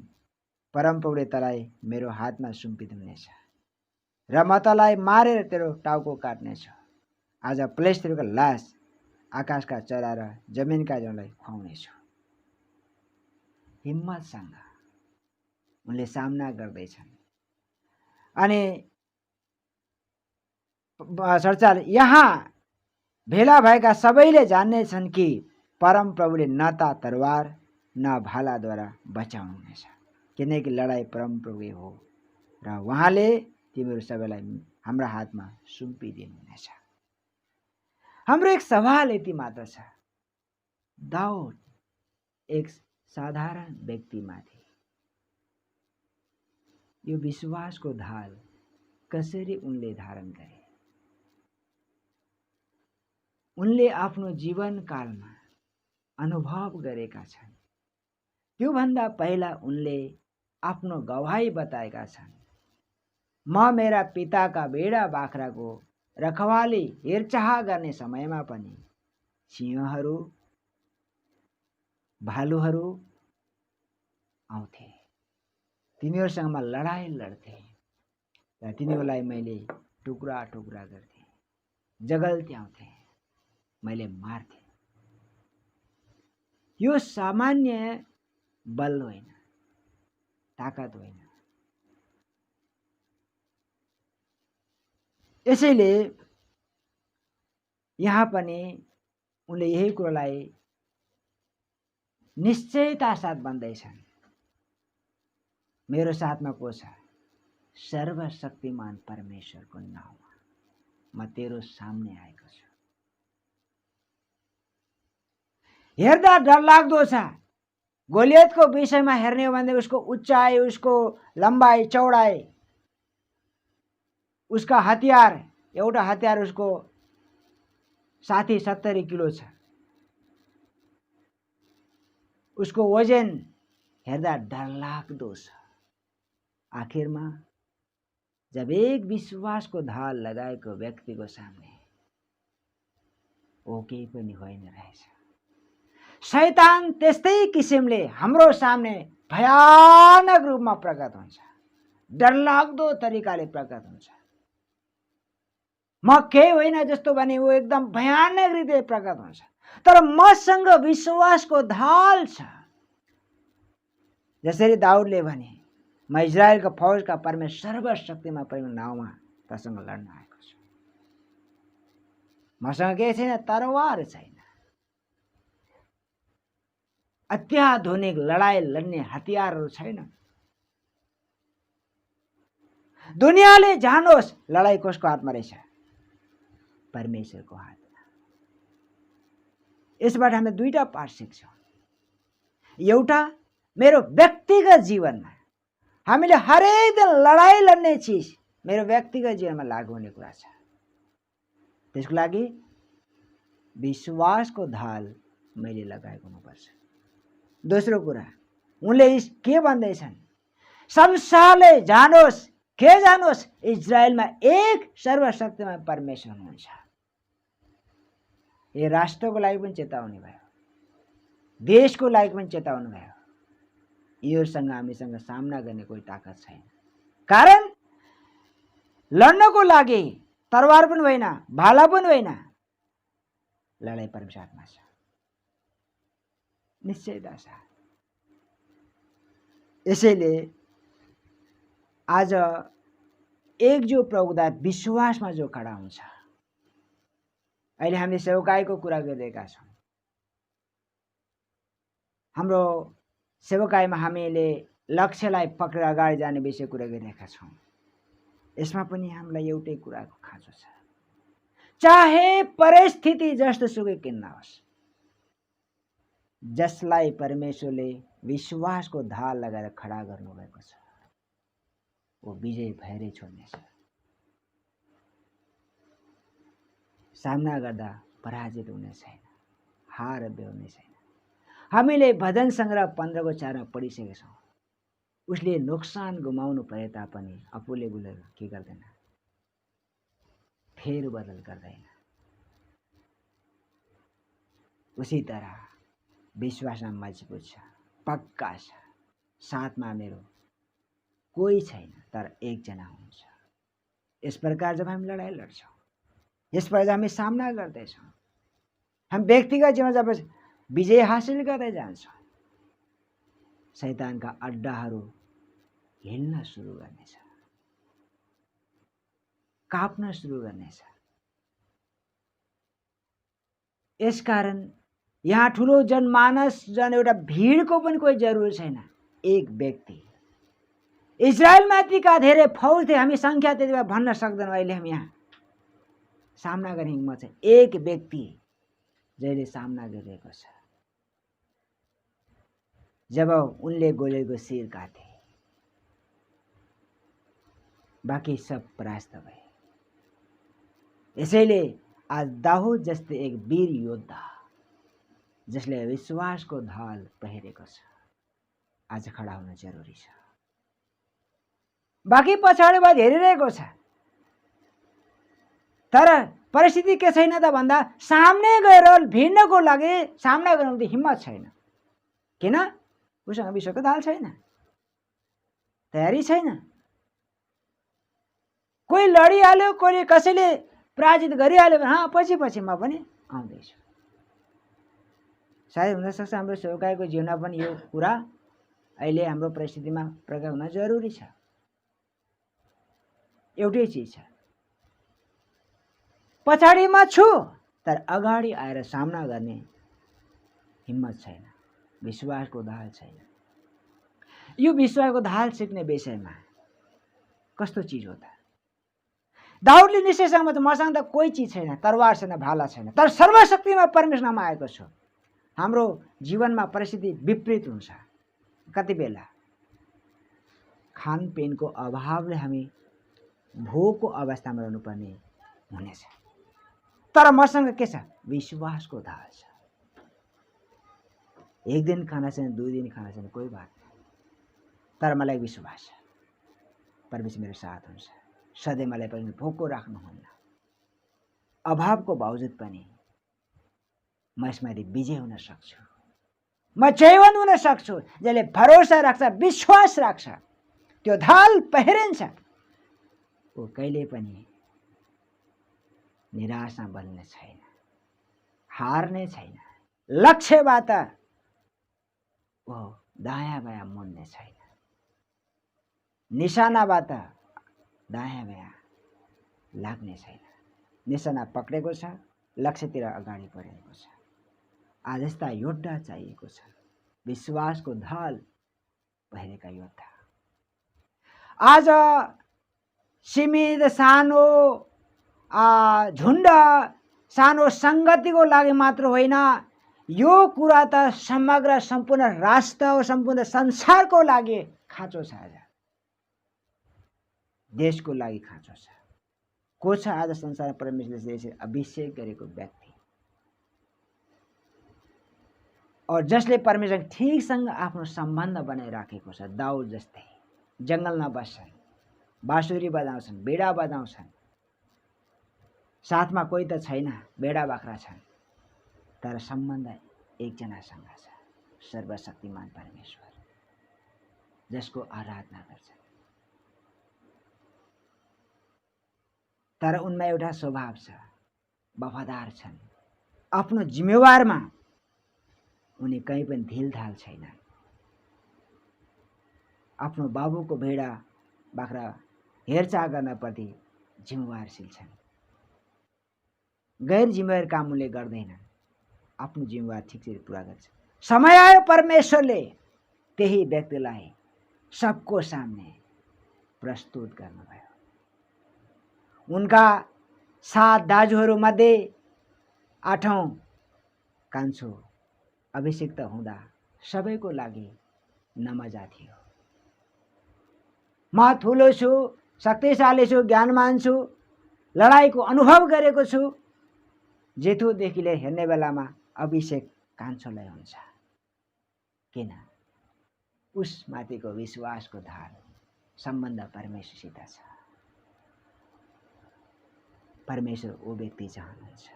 परमप्रभुले तँलाई मेरो हातमा सुम्पिदिनुहुनेछ र म तँलाई मारेर तेरो टाउको काट्नेछु। आज फिलिस्तीको लास आकाशका चरा र जमिनका जनावरलाई खुवाउनेछु। हिम्मतसँग उनले सामना गर्दैछन्। अनि 47 यहाँ भेला भएका सबैले जान्नेछन् कि परमप्रभुले न त तरवार न भालाद्वारा बचाउनुहुनेछ, किनकि लडाई परमप्रभु हो र उहाँले तिमीहरू सबैलाई हाम्रा हातमा सुम्पिदिनुहुनेछ। हाम्रो एक सवाल यति मात्र छ, दाउद एक साधारण व्यक्तिमाथि यो विश्वासको ढाल कसरी उनले धारण गरे? उनले आफ्नो जीवनकालमा अनुभव गरेका छन्। त्योभन्दा पहिला उनले आफ्नो गवाही बताएका छन्। म मेरा पिताका भेडा बाख्राको रखवाली हेरचाह गर्ने समयमा पनि सिंहहरू, भालुहरू आउँथे, तिनीहरूसँग म लडाई लड्थे र तिनीहरूलाई मैले टुक्रा टुक्रा गर्थे, जगल्त्याउँथे, मैले मार्थे। यो सामान्य बल होइन, ताकत होइन। यसैले यहाँ पनि उनले यही कुरालाई निश्चयता साथ भन्दैछन्, मेरो साथमा को छ? सर्वशक्तिमान परमेश्वरको नाउँमा म तेरो सामने आएको छु। हेर्दा डरलाग्दो छ। गोलियतको विषयमा हेर्ने हो भने उसको उचाइ, उसको लम्बाइ चौडाइ, उसका हतियार, एउटा हतियार उसको 60-70 किलो छ। उसको वजन हेर्दा डरलाग्दो छ। आखिरमा जब एक विश्वासको ढाल लगाएको व्यक्तिको सामने ओ केही पनि होइन रहेछ। शैतान त्यस्तै किसिमले हाम्रो सामने भयानक रूपमा प्रकट हुन्छ, डरलाग्दो तरिकाले प्रकट हुन्छ। म केही होइन जस्तो भने वो एकदम भयानक रीतिले प्रकट हुन्छ। तर मसँग विश्वासको ढाल छ। जसरी दाउदले भने, म इजरायलको फौजका परमेश्वर सर्वशक्तिमान परमेश्वरको नाउँमा तसँग लड्न आएको छु। मसँग के छैन? तरवार छैन, अत्याधुनिक लडाई लड्ने हतियारहरू छैन। दुनियाँले जानोस् लडाई कसको हातमा रहेछ? परमेश्वरको हातमा। यसबाट हामीले दुईटा पाठ सिक्छौँ। एउटा, मेरो व्यक्तिगत जीवनमा हामीले हरेक दिन लडाई लड्ने चिज मेरो व्यक्तिगत जीवनमा लागू हुने कुरा छ। त्यसको लागि विश्वासको ढाल मैले लगाएको हुनुपर्छ। दोस्रो कुरा, उनले के भन्दैछन्? संसारले जानोस्, के जानोस्? इजरायलमा एक सर्वशक्तिमान परमेश्वर हुनुहुन्छ। यो राष्ट्रको लागि पनि चेतावनी भयो, देशको लागि पनि चेतावनी भयो। योसँग हामीसँग सामना गर्ने कोही ताकत छैन। कारण लड्नको लागि तरवार पनि होइन, भाला पनि होइन, लडाई परमेश्वर हातमा छ। निश्चयता छ। यसैले आज एक जो प्रभुदास विश्वासमा जो खडा हुन्छ, अहिले हामीले सेवकाईको कुरा गरिरहेका छौँ। हाम्रो सेवकाईमा हामीले लक्ष्यलाई पक्रेर अगाडि जाने विषय कुरा गरिरहेका छौँ। यसमा पनि हामीलाई एउटै कुराको खाँचो छ। चाहे परिस्थिति जस्तो सुकै किन नहोस्, जसलाई परमेश्वरले विश्वासको ढाल लगाएर खडा गर्नुभएको छ, वो विजय भएरै छोड्नेछ। सामना गर्दा पराजित हुने छैन, हार बेहोर्ने छैन। हामीले भजन सङ्ग्रह 15 को 4 मा पढिसकेका छौँ। उसले नोक्सान गुमाउनु परे तापनि आफूले बोलेर के गर्दैन? फेरबदल गर्दैन। उसी तरह विश्वासमा मजबुत छ, पक्का छ, साथमा मेरो कोही छैन तर एकजना हुनुहुन्छ। यस प्रकार जब हामी लडाई लड्छौँ, यस प्रकार हामी सामना गर्दैछौँ, हम व्यक्तिगत जीवनमा जब विजय हासिल गर्दै जान्छौँ, शैतानका अड्डाहरू हिल्न सुरु गर्नेछ, काप्न सुरु गर्नेछ। यसकारण यहाँ ठुलो जनमानस एउटा भिडको पनि कोही जरुरी छैन। एक व्यक्ति, इजरायलमाथिका धेरै फौज थिए, हामी संख्या त्यति बेला भन्न सक्दैनौँ। अहिले हामी यहाँ सामना गर्ने हिम्मत छ। एक व्यक्ति जहिले सामना गरिरहेको छ। जब उनले गोलियतको शिर काटे, बाँकी सब परास्त भए। यसैले आज दाऊद जस्तै एक वीर योद्धा जसले विश्वासको ढाल पहिरेको छ, आज खडा हुन जरुरी छ। बाँकी पछाडिबाट हेरिरहेको छ, तर परिस्थिति के छैन त भन्दा सामने गएर भिड्नको लागि सामना गर्नु हिम्मत छैन। किन? उसँग विश्वासको ढाल छैन, तयारी छैन। कोही लडिहाल्यो, कोही कसैले पराजित गरिहाल्यो भने पछि पछि म पनि आउँदैछु। सायद हुनसक्छ हाम्रो सेवकाईको जीवनमा पनि यो कुरा अहिले हाम्रो परिस्थितिमा प्रयोग हुन जरुरी छ। एउटै चिज छ, पछाडिमा छु तर अगाडि आएर सामना गर्ने हिम्मत छैन, विश्वासको ढाल छैन। यो विश्वासको ढाल सिक्ने विषयमा कस्तो चिज हो त? दाऊदले निश्चयसँग मसँग त कोही चिज छैन, तरवार छैन, भाला छैन, तर सर्वशक्तिमा परमेश्वरमा आएको छु। हाम्रो जीवनमा परिस्थिति विपरीत हुन्छ। कति बेला खानपिनको अभावले हामी भोकको अवस्थामा रहनुपर्ने हुनेछ, तर मसँग के छ? विश्वासको ढाल छ। एक दिन खाना छैन, 2 दिन खाना छैन, कोही बात नहीं, तर मलाई विश्वास छ परमेश्वर मेरो साथ हुन्छ। सधैँ मलाई पनि भोको राख्नुहुन्न। अभावको बावजुद पनि म यसमाथि विजय हुन सक्छु, म जयवान हुन सक्छु। जसले भरोसा राख्छ, विश्वास राख्छ, त्यो ढाल पहिरिन्छ, ऊ कहिले पनि निराशा बन्ने छैन, हार्ने छैन। लक्ष्यबाट ऊ दायाँ बायाँ मुड्ने छैन, निशानाबाट दायाँ बायाँ लाग्ने छैन। निशाना पक्रेको छ, लक्ष्यतिर अगाडि बढेको छ। आज यस्ता योद्धा चाहिएको छ, विश्वासको ढाल पहिरेका योद्धा। आज सीमित सानो झुण्ड, सानो सङ्गतिको लागि मात्र होइन, यो कुरा त समग्र सम्पूर्ण राष्ट्र हो, सम्पूर्ण संसारको लागि खाँचो छ। आज देशको लागि खाँचो छ। को छ आज संसार परमेश्वरले अभिषेक गरेको व्यक्ति, और जसले परमेश्वर ठीकसँग आफ्नो सम्बन्ध बनाइराखेको छ? दाउद जस्तै जङ्गलमा बस्छन्, बाँसुरी बजाउँछन्, बेडा बजाउँछन्, साथमा कोही त छैन, बेडा बाख्रा छन्, तर सम्बन्ध एकजनासँग छ, सर्वशक्तिमान परमेश्वर, जसको आराधना गर्छन्। तर उनमा एउटा स्वभाव छ, वफादार छन्। आफ्नो जिम्मेवारमा उनी कहीँ पनि ढिलढाल छैन। आफ्नो बाबुको भेडा बाख्रा हेरचाह गर्नप्रति जिम्मेवारशील छन्। गैर जिम्मेवार काम उनले गर्दैनन्, आफ्नो जिम्मेवार ठिकसँग पुरा गर्छ। समय आयो परमेश्वरले त्यही व्यक्तिलाई सबको सामने प्रस्तुत गर्नुभयो। उनका 7 दाजुहरू मध्ये 8औं कान्छो अभिषिक्त हुँदा सबैको लागि नमजा थियो। म ठुलो छु, शक्तिशाली छु, ज्ञानमान छु, लडाईँको अनुभव गरेको छु। जेठोदेखिले हेर्ने बेलामा अभिषेक कान्छोलाई हुन्छ। किन? उसमाथिको विश्वासको धार, सम्बन्ध परमेश्वरसित छ। परमेश्वर ओ व्यक्ति चाहनुहुन्छ।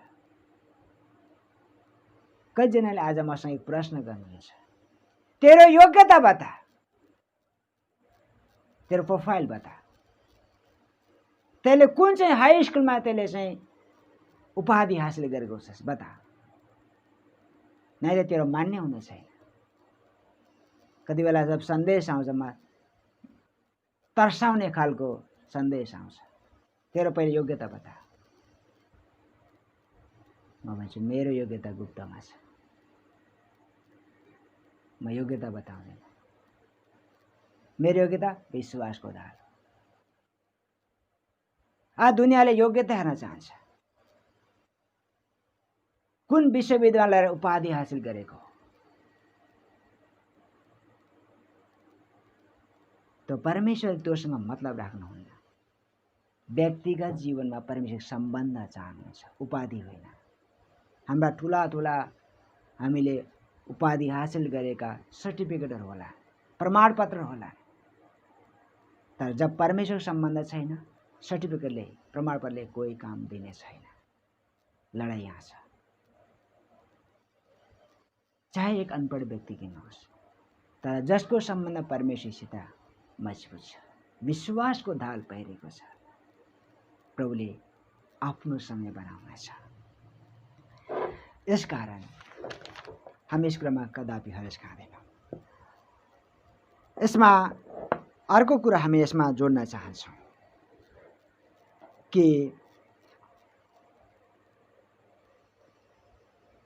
कतिजनाले आज मसँग एक प्रश्न गर्नुहुन्छ, तेरो योग्यता बता, तेरो प्रोफाइल बता, तैँले कुन चाहिँ हाई स्कुलमा तैँले चाहिँ उपाधि हासिल गरेको छस् बता, नै त तेरो मान्य हुने छैन। कति बेला जब सन्देश आउँछ, म तर्साउने खालको सन्देश आउँछ, तेरो पहिले योग्यता बता। म भन्छु मेरो योग्यता गुप्तमा छ, म योग्यता बताउँदैन। मेरो योग्यता विश्वासको धार। आज दुनियाँले योग्यता हेर्न चाहन्छ। कुन विश्वविद्यालय उपाधि हासिल गरेको, तो परमेश्वर तोसँग मतलब राख्नुहुन्न। व्यक्तिगत जीवनमा परमेश्वर सम्बन्ध चाहनुहुन्छ, उपाधि होइन। हाम्रा ठुला ठुला हामीले उपाधि हासिल गरेका सर्टिफिकेटहरू होला, प्रमाणपत्र होला, तर जब परमेश्वर सम्बन्ध छैन, सर्टिफिकेटले, प्रमाणपत्रले कोही काम दिने छैन। लडाई यहाँ छ। चाहे एक अनपढ व्यक्ति किन होस्, तर जसको सम्बन्ध परमेश्वरसित मजबुत छ, विश्वासको ढाल पहिरेको छ, प्रभुले आफ्नो समय बनाउनेछ। यसकारण हामी यस कुरामा कदापि हरेस खाँदैनौँ। यसमा अर्को कुरा हामी यसमा जोड्न चाहन्छौँ कि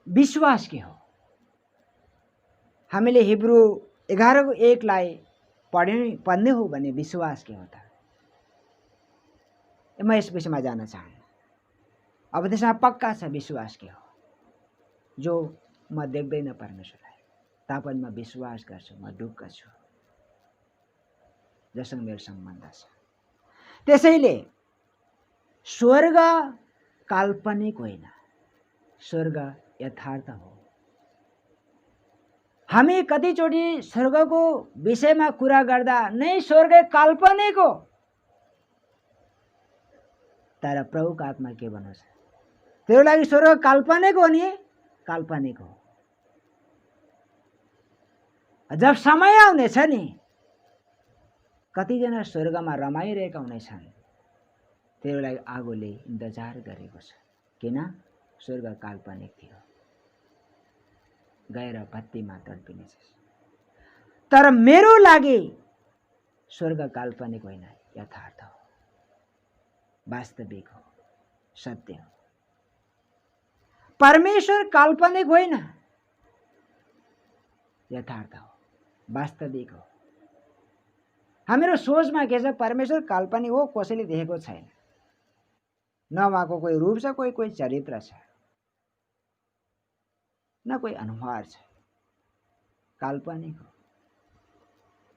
विश्वास के हो। हामीले हिब्रू 11:1 पढ्ने हो भने विश्वास के हो त? म यस विषयमा जान चाहन्न। अब त्यसमा पक्का छ विश्वास के हो। जो म देख्दैन परमेश्वरलाई, तापनि म विश्वास गर्छु, म ढुक्क छु, जसँग मेरो सम्बन्ध छ। त्यसैले स्वर्ग काल्पनिक होइन, स्वर्ग यथार्थ हो। हामी कतिचोटि स्वर्गको विषयमा कुरा गर्दा नै स्वर्ग काल्पनिक हो, तर प्रभुको आत्मा के भन्नुहुन्छ? तेरो लागि स्वर्ग काल्पनिक हो नि, काल्पनिक हो। जब समय आउनेछ नि, कतिजना स्वर्गमा रमाइरहेका हुनेछन्, तेरो लागि आगोले इन्तजार गरेको छ। किन? स्वर्ग काल्पनिक थियो, गएर भत्तीमा तड्पिनेछ। तर मेरो लागि स्वर्ग काल्पनिक होइन, यथार्थ हो, वास्तविक हो, सत्य हो। परमेश्वर काल्पनिक होइन, यथार्थ हो, वास्तविक हो। हाम्रो सोचमा के छ? परमेश्वर काल्पनिक हो, कसैले देखेको छैन, न उहाँको कोही रूप छ, कोही चरित्र छ, न कोही अनुहार छ, काल्पनिक हो।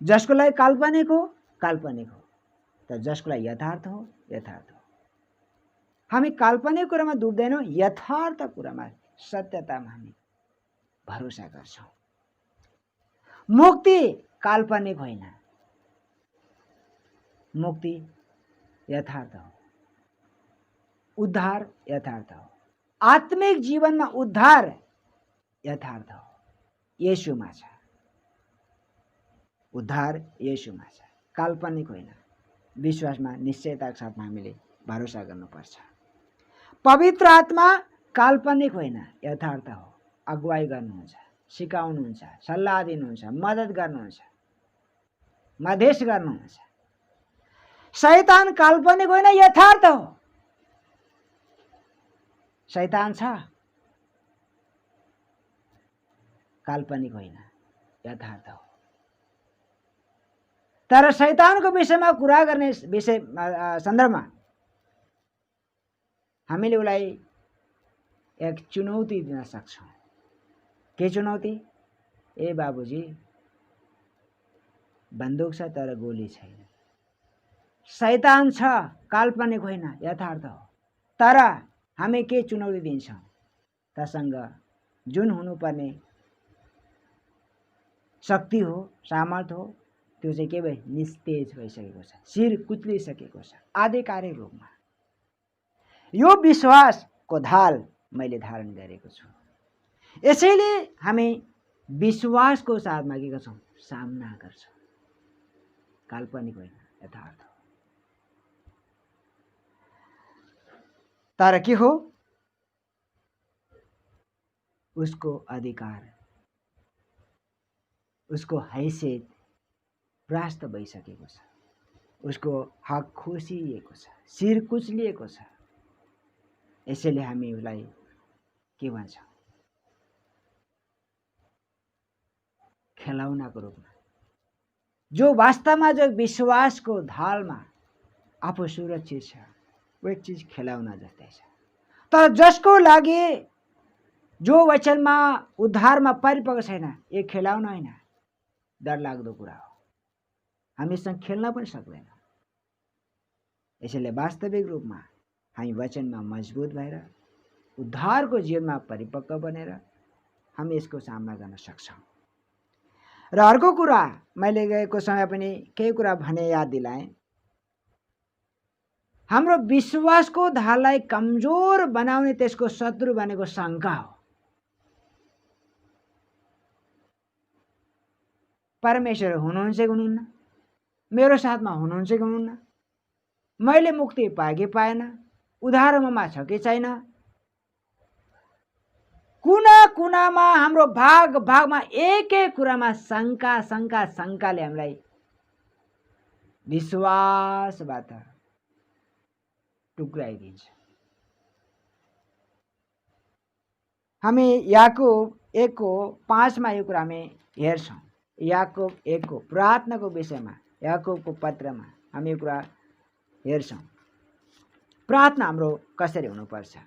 जसको लागि काल्पनिक हो, काल्पनिक हो, तर जसको लागि यथार्थ हो, यथार्थ हो। हामी काल्पनिक कुरामा डुब्दैनौँ, यथार्थ कुरामा, सत्यतामा हामी भरोसा गर्छौँ। मुक्ति काल्पनिक होइन, मुक्ति यथार्थ हो, उद्धार यथार्थ हो, आत्मिक जीवनमा उद्धार यथार्थ हो, येशूमा छ। उद्धार येशूमा छ, काल्पनिक होइन। विश्वासमा निश्चयताका साथमा हामीले भरोसा गर्नुपर्छ। पवित्र आत्मा काल्पनिक होइन, यथार्थ हो। अगुवाई गर्नुहुन्छ, सिकाउनुहुन्छ, सल्लाह दिनुहुन्छ, मद्दत गर्नुहुन्छ, मधेस गर्नुहुन्छ। शैतान काल्पनिक होइन, यथार्थ हो। शैतान छ, काल्पनिक होइन, यथार्थ हो। तर शैतानको विषयमा कुरा गर्ने सन्दर्भमा हामीले उसलाई एक चुनौती दिन सक्छौँ। के चुनौती? ए बाबुजी, बन्दुक छ तर गोली छैन। शैतान छ, काल्पनिक होइन, यथार्थ हो। तर हामी के चुनौती दिन्छौँ? तसँग जुन हुनुपर्ने शक्ति हो, सामर्थ हो, त्यो चाहिँ के भयो? निस्तेज भइसकेको छ, शिर कुच्लिसकेको छ आधिकारिक रूपमा। यो विश्वासको ढाल मैले धारण गरेको छु। यसैले हामी विश्वासको साथमा के गर्छौँ? सामना गर्छौँ। काल्पनिक होइन, यथार्थ हो। तर के हो? उसको अधिकार, उसको हैसियत भ्रष्ट भइसकेको छ, उसको हक खोसिएको छ, शिर कुच्लिएको छ। यसैले हामी उसलाई के भन्छौँ? खेलौनाको रूपमा, जो वास्तवमा जो विश्वासको ढालमा आफू सुरक्षित छ, वो एक चीज खेलौना जस्तै छ। तर जसको लागि जो वचनमा उद्धारमा परिपक्व छैन, यो खेलौना होइन, डरलाग्दो कुरा हो। हामीसँग खेल्न पनि सक्दैन। यसैले वास्तविक रूपमा हामी वचनमा मजबुत भएर उद्धारको जीवनमा परिपक्व बनेर हामी यसको सामना गर्न सक्छौँ। र अर्को कुरा, मैले गएको समय पनि केही कुरा भने याद दिलाएँ। हाम्रो विश्वासको ढाललाई कमजोर बनाउने त्यसको शत्रु भनेको शङ्का हो। परमेश्वर हुनुहुन्छ कि हुनुहुन्न? मेरो साथमा हुनुहुन्छ कि हुनुहुन्न? मैले मुक्ति पाएँ कि पाएन? उद्धार ममा छ कि छैन? कुना कुनामा हाम्रो भाग भागमा एक एक कुरामा शङ्काले हामीलाई विश्वासबाट टुक्राइदिन्छ। हामी याकुब 1:5 यो कुरा हामी हेर्छौँ। याकुब 1 प्रार्थनाको विषयमा, याकुबको पत्रमा हामी यो कुरा हेर्छौँ। प्रार्थना हाम्रो कसरी हुनुपर्छ?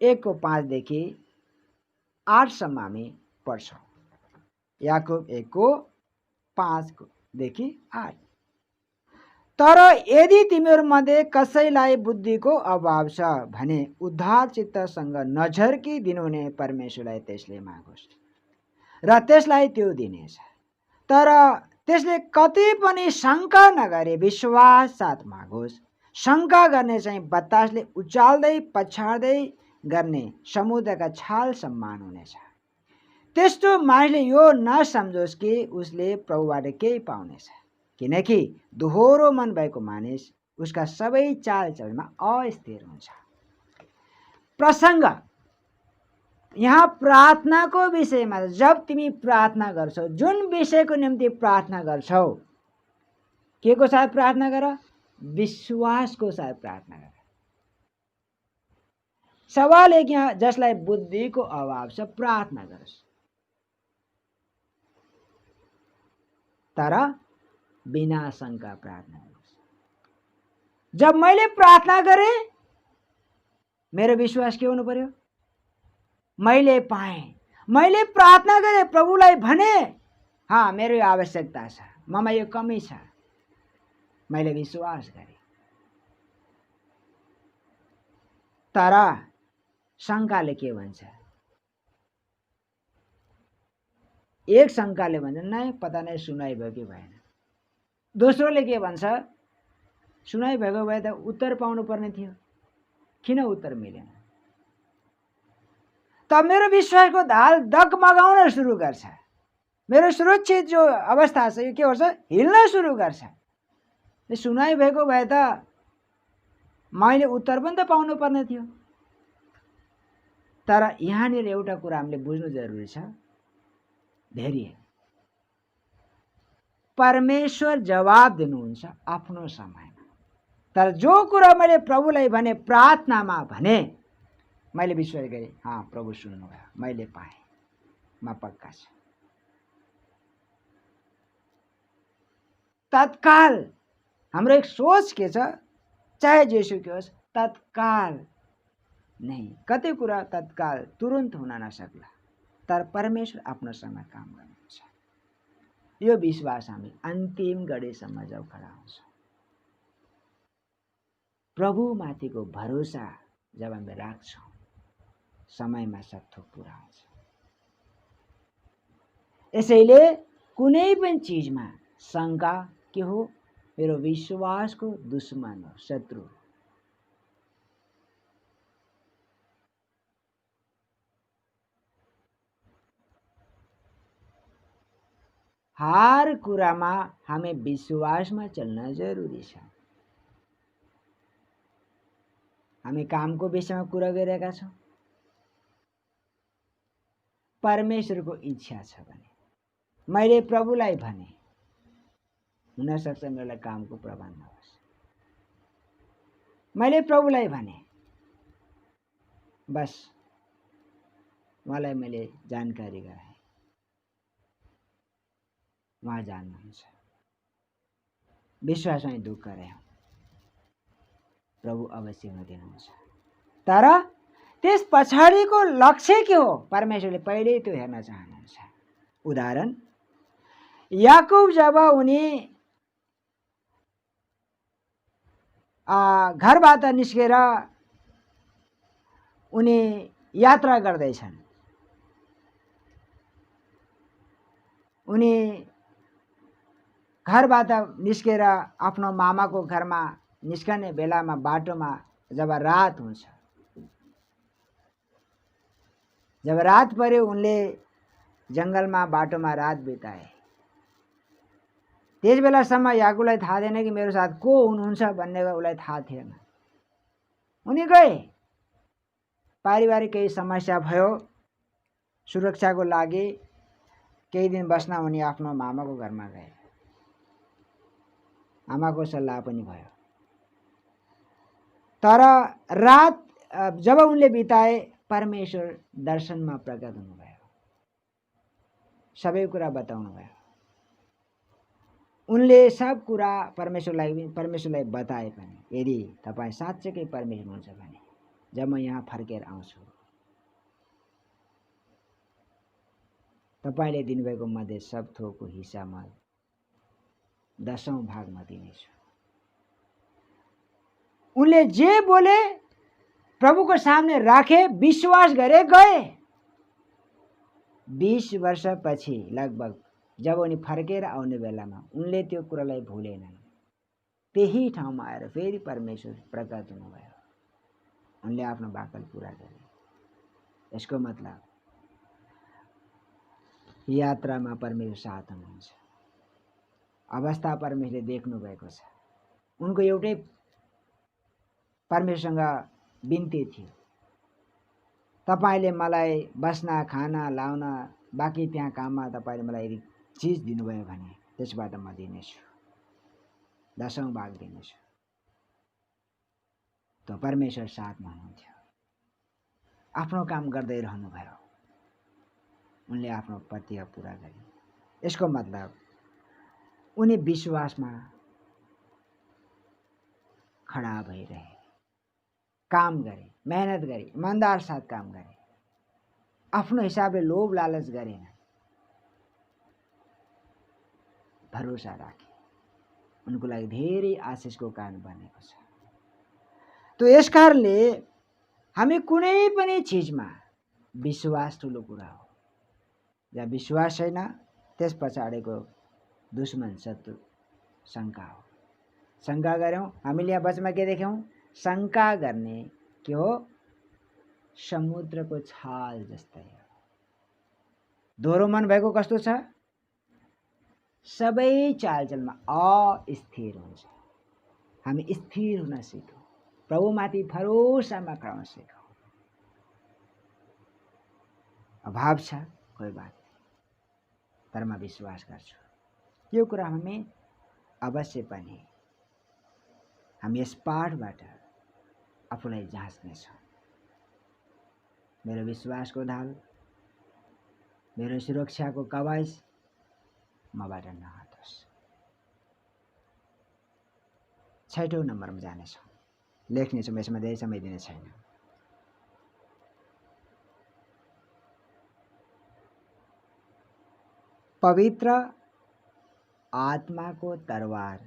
1:5 देखि 8 हामी पढ्छौँ। याकुब 1:5 देखि 8। तर यदि तिमीहरूमध्ये कसैलाई बुद्धिको अभाव छ भने उद्धार चित्तसँग नझर्की दिनुहुने परमेश्वरलाई त्यसले मागोस् र त्यसलाई त्यो दिनेछ। तर त्यसले कति पनि शङ्का नगरे विश्वास साथ मागोस्, शङ्का गर्ने चाहिँ बतासले उचाल्दै पछाड्दै गर्ने समुद्रका छाल सम्मान हुनेछ। त्यस्तो मानिसले यो नसम्झोस् कि उसले प्रभुबाट केही पाउनेछ, किनकि दोहोरो मन भएको मानिस उसका सबै चालचलनमा अस्थिर हुन्छ। प्रसङ्ग यहाँ प्रार्थनाको विषयमा, जब तिमी प्रार्थना गर्छौ, जुन विषयको निम्ति प्रार्थना गर्छौ, के को साथ प्रार्थना गर? विश्वासको साथ प्रार्थना गर। सवाल एक यहाँ, जसलाई बुद्धिको अभाव छ प्रार्थना गरोस्, तर बिना शङ्का प्रार्थना गरोस्। जब मैले प्रार्थना गरे, मेरो विश्वास के हुनु पर्यो? मैले पाएँ। मैले प्रार्थना गरे, प्रभुलाई भने, हाँ मेरो यो आवश्यकता छ, ममा यो कमी छ, मैले विश्वास गरेँ। तर शङ्काले के भन्छ? एक शङ्काले भन्छ नै पता नै सुनाइ भयो कि भएन। दोस्रोले के भन्छ? सुनाइ भएको भए त उत्तर पाउनु पर्ने थियो, किन उत्तर मिलेन? तब मेरो विश्वासको ढाल डगमगाउन सुरु गर्छ। मेरो सुरक्षित जो अवस्था छ यो के गर्छ? हिल्न सुरु गर्छ। सुनाइ भएको भए त मैले उत्तर पनि त पाउनु पर्ने थियो। तर यहाँनिर एउटा कुरा हामीले बुझ्नु जरुरी छ, धैर्य। परमेश्वर जवाब दिनुहुन्छ आफ्नो समयमा। तर जो कुरा मैले प्रभुलाई भने, प्रार्थनामा भने, मैले विश्वास गरेँ, हाँ प्रभु सुन्नुभयो, मैले पाएँ, म पक्का छु। तत्काल हाम्रो एक सोच के छ, चाहे जेसु के होस्, तत्काल नहीं, कतै कुरा तत्काल तुरन्त हुन नसक्ला, तर परमेश्वर आफ्नो समय काम गर्नुहुन्छ। यो विश्वास हामी अन्तिम घडीसम्म जब खडा हुन्छौँ, प्रभुमाथिको भरोसा जब हामी राख्छौँ, समयमा सब थोक पुरा हुन्छ। यसैले कुनै पनि चिजमा शङ्का के हो? मेरो विश्वासको दुश्मन हो, शत्रु। हर कुरामा हामी विश्वासमा चल्न जरुरी छ। हामी कामको विषयमा कुरा गरिरहेका छौँ, परमेश्वरको इच्छा छ भने मैले प्रभुलाई भने, हुन सक्छ मेरो कामको प्रबन्ध होस्। मैले प्रभुलाई भने, बस उहाँलाई मैले जानकारी गराएँ, उहाँ जान्नुहुन्छ। विश्वासमा दुःख गरे, प्रभु अवश्य हुन दिनुहुन्छ। तर त्यस पछाडिको लक्ष्य के हो? परमेश्वरले पहिल्यै त्यो हेर्न चाहनुहुन्छ। उदाहरण, याकुब जब उनी घरबाट निस्केर उनी यात्रा गर्दैछन्, उनी घरबाट निस्केर आफ्नो मामाको घरमा निस्कने बेलामा बाटोमा जब रात हुन्छ, जब रात पर्यो, उनले जङ्गलमा बाटोमा रात बिताए। त्यस बेलासम्म याकुबलाई थाहा थिएन कि मेरो साथ को हुनुहुन्छ भन्ने उसलाई थाहा थिएन। उनी गए, पारिवारिक केही समस्या भयो, सुरक्षाको लागि केही दिन बस्न उनी आफ्नो मामाको घरमा गए। आमाको सल्लाह पनि भयो। तर रात जब उनले बिताए, परमेश्वर दर्शनमा प्रकट हुनुभयो, सबै कुरा बताउनु भयो। उनले सब कुरा परमेश्वरलाई बताए पनि, यदि तपाईँ साँच्चै परमेश्वर हुनुहुन्छ भने जब म यहाँ फर्केर आउँछु, तपाईले दिनुभएको मध्ये सब थोकको हिस्सा म 10औं भागमा दिनेछु। उनले जे बोले प्रभुको सामने राखे, विश्वास गरे, गए। 20 वर्षपछि लगभग जब उनी फर्केर आउने बेलामा उनले त्यो कुरालाई भुलेनन्। त्यही ठाउँमा आएर फेरि परमेश्वर प्रकट हुनुभयो। उनले आफ्नो भाकल पुरा गरे। यसको मतलब यात्रामा परमेश्वर साथ हुनुहुन्छ। अवस्था परमेश्वरले देख्नु भएको छ। उनको एउटै परमेश्वरसँग बिन्ती थियो, तपाईले मलाई बस्न खाना लाउन बाँकी त्यहाँ काममा तपाईले मलाई यदि चिज दिनुभयो भने त्यसबाट म दिनेछु, 10औं भाग दिनेछु। त परमेश्वर साथमा हुनुहुन्थ्यो। आफ्नो काम गर्दै रहनुभयो। उनले आफ्नो प्रतिज्ञा पूरा गरे। यसको मतलब उनी विश्वासमा खडा भइरहे, काम गरे, मेहनत गरे, ईमानदार साथ काम गरे, आफ्नो हिसाबले लोभ लालच गरेन, भरोसा राखे। उनको लागि धेरै आशिषको कारण बनेको छ। तो यस कारणले हामी कुनै पनि चीजमा विश्वास ठुलो कुरा हो। जहाँ विश्वास छैन त्यस पछाडिको दुश्मन शत्रु शंका हो। शंका गर्यौं, हामीले यहाँ वचनमा के देख्यौं? शंका गर्ने के हो? समुद्रको छाल जस्तै हो। दोहोरो मन भएको कस्तो छ? सबै चालचलमा अस्थिर हुन्छ। हामी स्थिर हुन सिकौं, प्रभुमाथि भरोसामा खडा हुन सिकौं। अभाव छ, कोही बात नहीं, तर म विश्वास गर्छु यो कुरा हामी अवश्य पनि हामी यस पाठबाट आफूलाई जाँच्नेछौँ। मेरो विश्वासको ढाल, मेरो सुरक्षाको कवच मबाट नहटोस्। 6औं नम्बरमा जानेछौँ। लेख्नेछौँ, यसमा धेरै समय दिने छैन। पवित्र आत्माको तरवार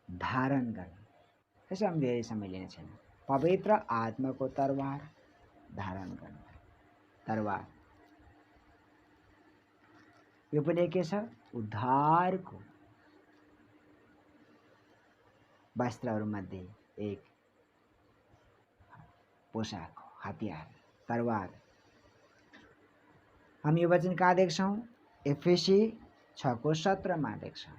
धारण गर्नु। यसमा हामी धेरै समय लिने छैन। पवित्र आत्माको तरवार धारण गर्नु। तरवार यो पनि के छ? उद्धारको वस्त्रहरूमध्ये एक पोशाक हो, हतियार, तरवार। हम यो वचन कहाँ देख्छौं? एफेसी 6:17 देख्छौं।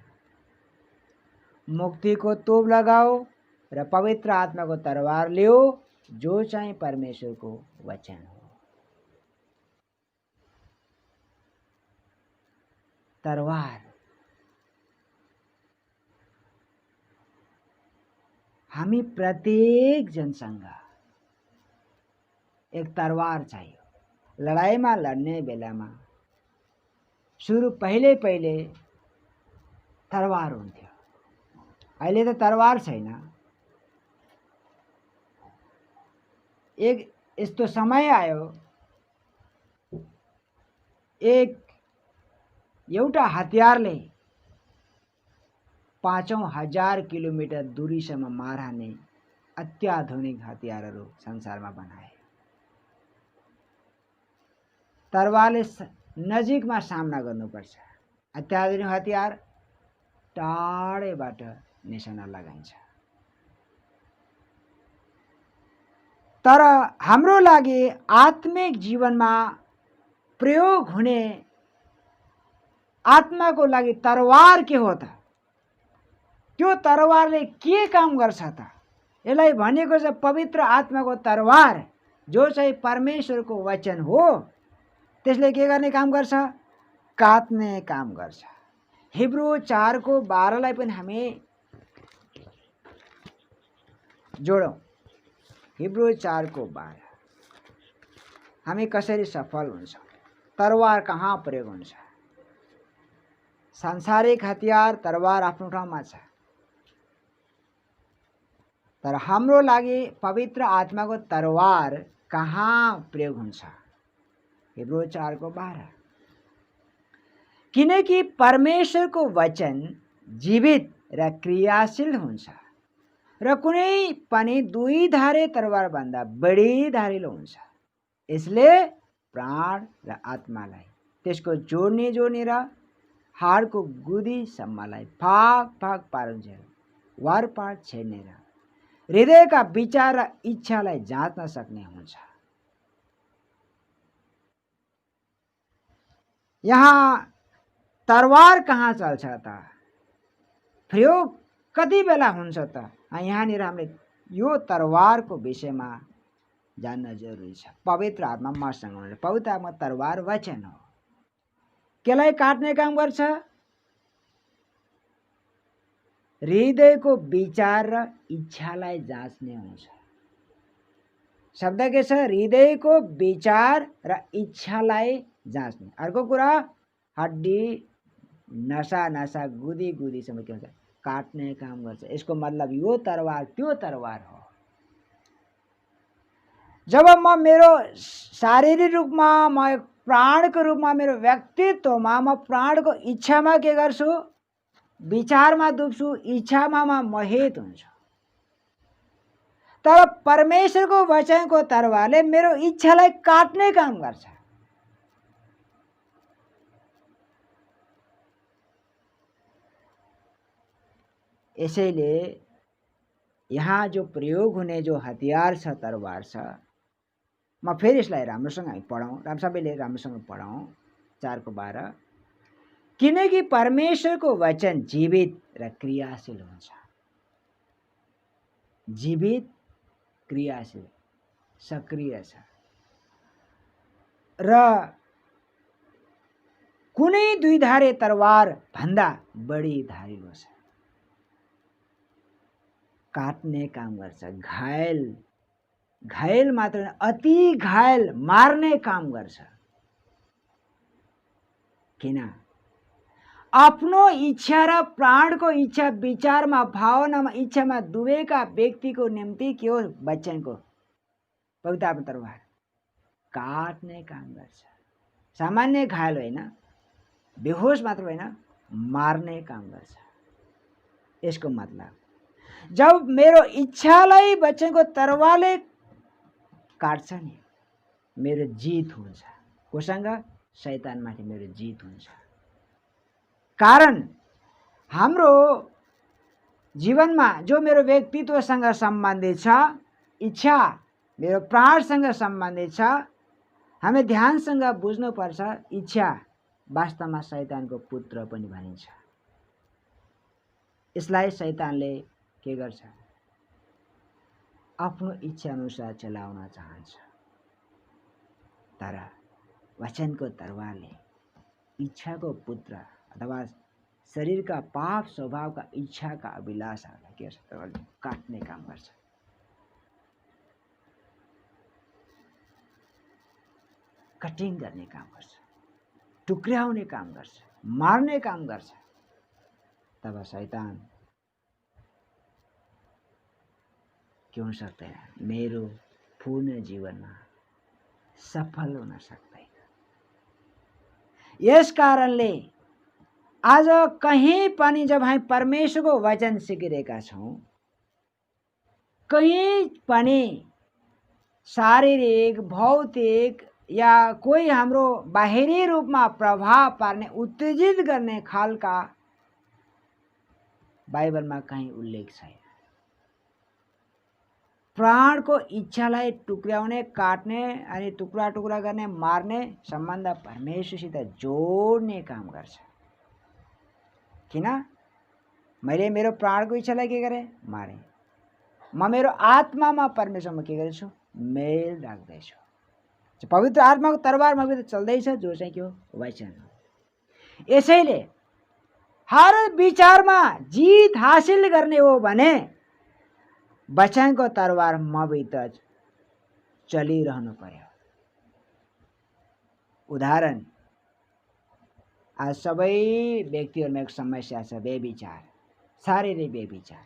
मुक्तिको तोप लगाओ र पवित्र आत्माको तरवार लियो, जो चाहिँ परमेश्वरको वचन हो। तरवार हामी प्रत्येक जनसँग एक तरवार चाहियो। लडाईमा लड्ने बेलामा सुरु पहिले तरवार हुन्थ्यो। अहिले त तरवार छैन। एक यस्तो समय आयो, एउटा हतियारले 5,000 किलोमिटर दूरीसम्म मार हान्ने अत्याधुनिक हतियारहरू संसारमा बनाए। तरवारले नजिकमा सामना गर्नुपर्छ। अत्याधुनिक हतियार टाढैबाट निशाना लगाइन्छ। तर हाम्रो लागि आत्मिक जीवनमा प्रयोग हुने आत्माको लागि तरवार के हो त? त्यो तरवारले के काम गर्छ त? यसलाई भनेको छ पवित्र आत्माको तरवार, जो चाहिँ परमेश्वरको वचन हो। त्यसले के गर्ने काम गर्छ? काट्ने काम गर्छ। हिब्रू 4:12 पनि हामी जोडौं। हिब्रू 4:12 हामी कसरी सफल हुन्छौं? तरवार कहाँ प्रयोग हुन्छ? सांसारिक हतियार तरवार आफ्नो ठाउँमा छ, तर हाम्रो लागि पवित्र आत्माको तरवार कहाँ प्रयोग हुन्छ? हिब्रू 4:12 किनकि परमेश्वरको वचन जीवित र क्रियाशील हुन्छ र कुनै पनि दुई धारे तरवार भन्दा बढी धारिलो हुन्छ। यसले प्राण र आत्मालाई, त्यसको जोड्ने र हाडको गुदीसम्मलाई भाग भाग पारुन्जेल वारपार छेड्नेर हृदयका विचार र इच्छालाई जाँच्न सक्ने हुन्छ। यहाँ तरवार कहाँ चल्छ त? प्रयोग कति बेला हुन्छ त? यहाँनिर हामीले यो तरवारको विषयमा जान्न जरुरी छ। पवित्र आत्मा मसँग हुनुहुन्छ। पवित्र आत्मा तरवार वचन हो। केलाई काट्ने काम गर्छ? हृदयको विचार र इच्छालाई जाँच्ने हुन्छ। शब्द के छ? हृदयको विचार र इच्छालाई जाँच्ने। अर्को कुरा हड्डी नसा नसा गुदी गुदीसम्म के हुन्छ? काट्ने काम गर्छ। यसको मतलब यो तरवार त्यो तरवार हो। जब म मेरो शारीरिक रूपमा, म प्राणको रूपमा, मेरो व्यक्तित्वमा म प्राणको इच्छामा के गर्छु? विचारमा डुब्छु, इच्छामा म मोहित हुन्छु। तर परमेश्वरको वचनको तरवारले मेरो इच्छालाई काट्ने काम गर्छ। यसैले यहाँ जो प्रयोग हुने जो हतियार छ, तरवार छ, म फेरि यसलाई राम्रोसँग हामी पढौँ, सबैले राम्रोसँग पढौँ। 4:12 किनकि परमेश्वरको वचन जीवित र क्रियाशील हुन्छ। जीवित, क्रियाशील, सक्रिय छ र कुनै दुई धारे तरवार भन्दा बढी धारिलो छ। काट्ने काम गर्छ। घायल मात्र होइन, अति घायल, मार्ने काम गर्छ। किन? आफ्नो इच्छा र प्राणको इच्छा, विचारमा, भावनामा, इच्छामा डुबेका व्यक्तिको निम्ति के हो? वचनको पवित्र आत्मा तरवार काट्ने काम गर्छ। सामान्य घायल होइन, बेहोस मात्र होइन, मार्ने काम गर्छ। यसको मतलब जब मेरो इच्छालाई वचनको तरवारले काट्छ नि, मेरो जित हुन्छ। कोसँग? शैतानमाथि मेरो जित हुन्छ। कारण हाम्रो जीवनमा जो मेरो व्यक्तित्वसँग सम्बन्धित छ, इच्छा मेरो प्राणसँग सम्बन्धित छ, हामी ध्यानसँग बुझ्नुपर्छ। इच्छा वास्तवमा शैतानको पुत्र पनि भनिन्छ। यसलाई शैतानले के गर्छ? आफ्नो इच्छा अनुसार चलाउन चाहन्छ। तर वचनको तरवारले इच्छाको पुत्र अथवा शरीरका पाप स्वभावका इच्छाका अभिलाषालाई के गर्छ? काट्ने काम गर्छ। कटिङ गर्ने काम गर्छ, टुक्र्याउने काम गर्छ, मार्ने काम गर्छ। तब शैतान के हुन सक्दैन? मेरो पूर्ण जीवनमा सफल हुन सक्दैन। यस कारणले आज कहीं पनि जब हामी परमेश्वरको वचन सिकिरहेका छौँ, कहीं पनि शारीरिक, भौतिक या कोही हाम्रो बाहिरी रूपमा प्रभाव पार्ने, उत्तेजित गर्ने खालका बाइबलमा कहीं उल्लेख छैन। प्राणको इच्छालाई टुक्र्याउने, काट्ने अनि टुक्रा टुक्रा गर्ने, मार्ने सम्बन्ध परमेश्वरसित जोड्ने काम गर्छ। किन? मैले मेरो प्राणको इच्छालाई के गरेँ? मारेँ। म मेरो आत्मामा परमेश्वरमा के गरेछु? मेल राख्दैछु। पवित्र आत्माको तरवार मभित्र चल्दैछ, जो चाहिँ के हो? वचन हो। यसैले हर विचारमा जित हासिल गर्ने हो भने वचनको तरवार मभित्र चलिरहनु पर्यो। उदाहरण, आज सबै व्यक्तिहरूमा एक समस्या छ, बेविचार, शारीरिक बेविचार।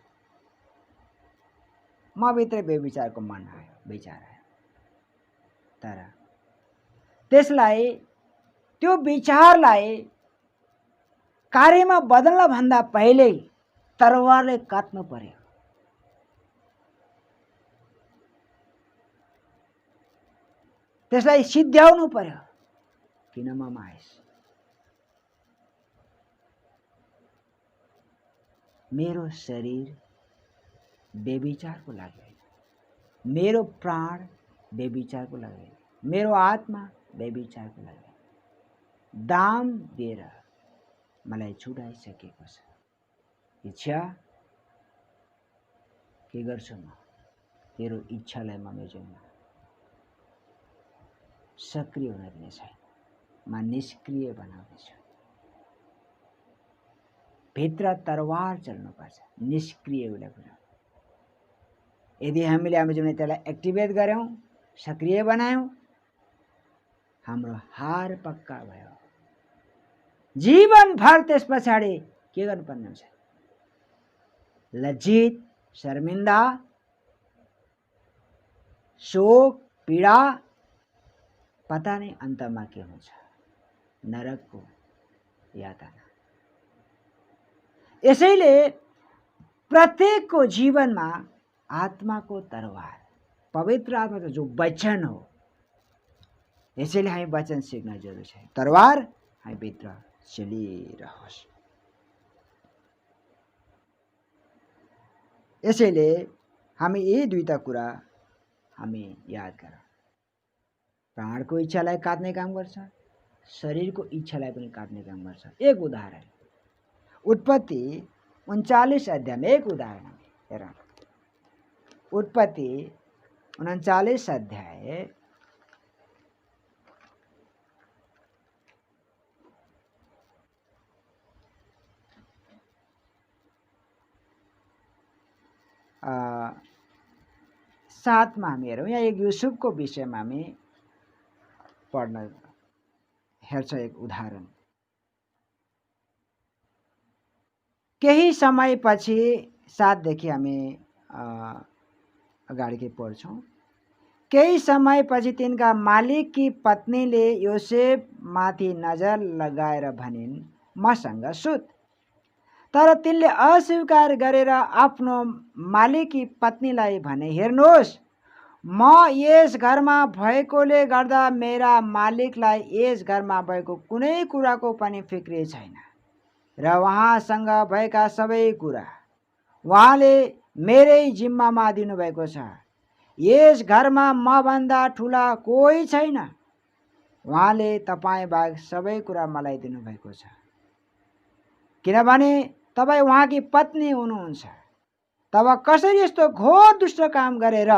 मभित्र बेविचारको मन आयो, विचार आयो। तर त्यसलाई, त्यो विचारलाई कार्यमा बदल्न भन्दा पहिले तरवारले काट्नु पर्यो। त्यसलाई सिद्ध्याउनु पर्यो। किन ममा आइस? मेरो शरीर बेविचारको लागि होइन, मेरो प्राण बेविचारको लागि होइन, मेरो आत्मा बेविचारको लागि होइन। दाम दिएर मलाई छुटाइसकेको छ। इच्छा के गर्छु म? तेरो इच्छालाई म मेरो जीवनमा सक्रिय हुन दिने छैन, म निष्क्रिय बनाउनेछु। भित्र तरवार चल्नुपर्छ, निष्क्रिय हुने कुरा। यदि हामीले हाम्रो जीवनमा त्यसलाई एक्टिभेट गर्यौं, सक्रिय बनायौं, हाम्रो हार पक्का भयो। जीवनभर त्यस पछाडि के गर्नुपर्ने हुन्छ? लज्जित, शर्मिन्दा, शोक, पीडा, पता नहीं अन्तमा के हुन्छ, नरकको यातना। यसैले प्रत्येकको जीवनमा आत्माको तरवार, पवित्र आत्मा जो वचन हो, यसैले हामी वचन सिक्न जरुरी छ। तरवार हामी भित्र चलिरहोस्। यसैले हामी यी दुईटा कुरा हामी याद गरौँ। प्राणको इच्छालाई काट्ने काम गर्छ, शरीरको इच्छालाई पनि काट्ने काम गर्छ। एक उदाहरण, उत्पत्ति 39 अध्यायमा एक उदाहरण हेरौँ। उत्पत्ति 39 अध्याय 7 मा हामी हेरौँ। यहाँ एक युसुफको विषयमा हामी पढ्न हेर्छ। एक उदाहरण, केही समयपछि 7 देखि हामी अगाडिकै पढ्छौँ। केही समयपछि तिनका मालिककी पत्नीले योसेफ माथि नजर लगाएर भनिन्, मसँग सुत। तर तिनले अस्वीकार गरेर आफ्नो मालिककी पत्नीलाई भने, हेर्नुहोस्, म यस घरमा भएकोले गर्दा मेरा मालिकलाई यस घरमा भएको कुनै कुराको पनि फिक्री छैन र उहाँसँग भएका सबै कुरा उहाँले मेरै जिम्मामा दिनुभएको छ। यस घरमा मभन्दा ठुला कोही छैन। उहाँले तपाईँ बाहेक सबै कुरा मलाई दिनुभएको छ, किनभने तपाईँ उहाँकी पत्नी हुनुहुन्छ। तब कसरी यस्तो घोर दुष्ट काम गरेर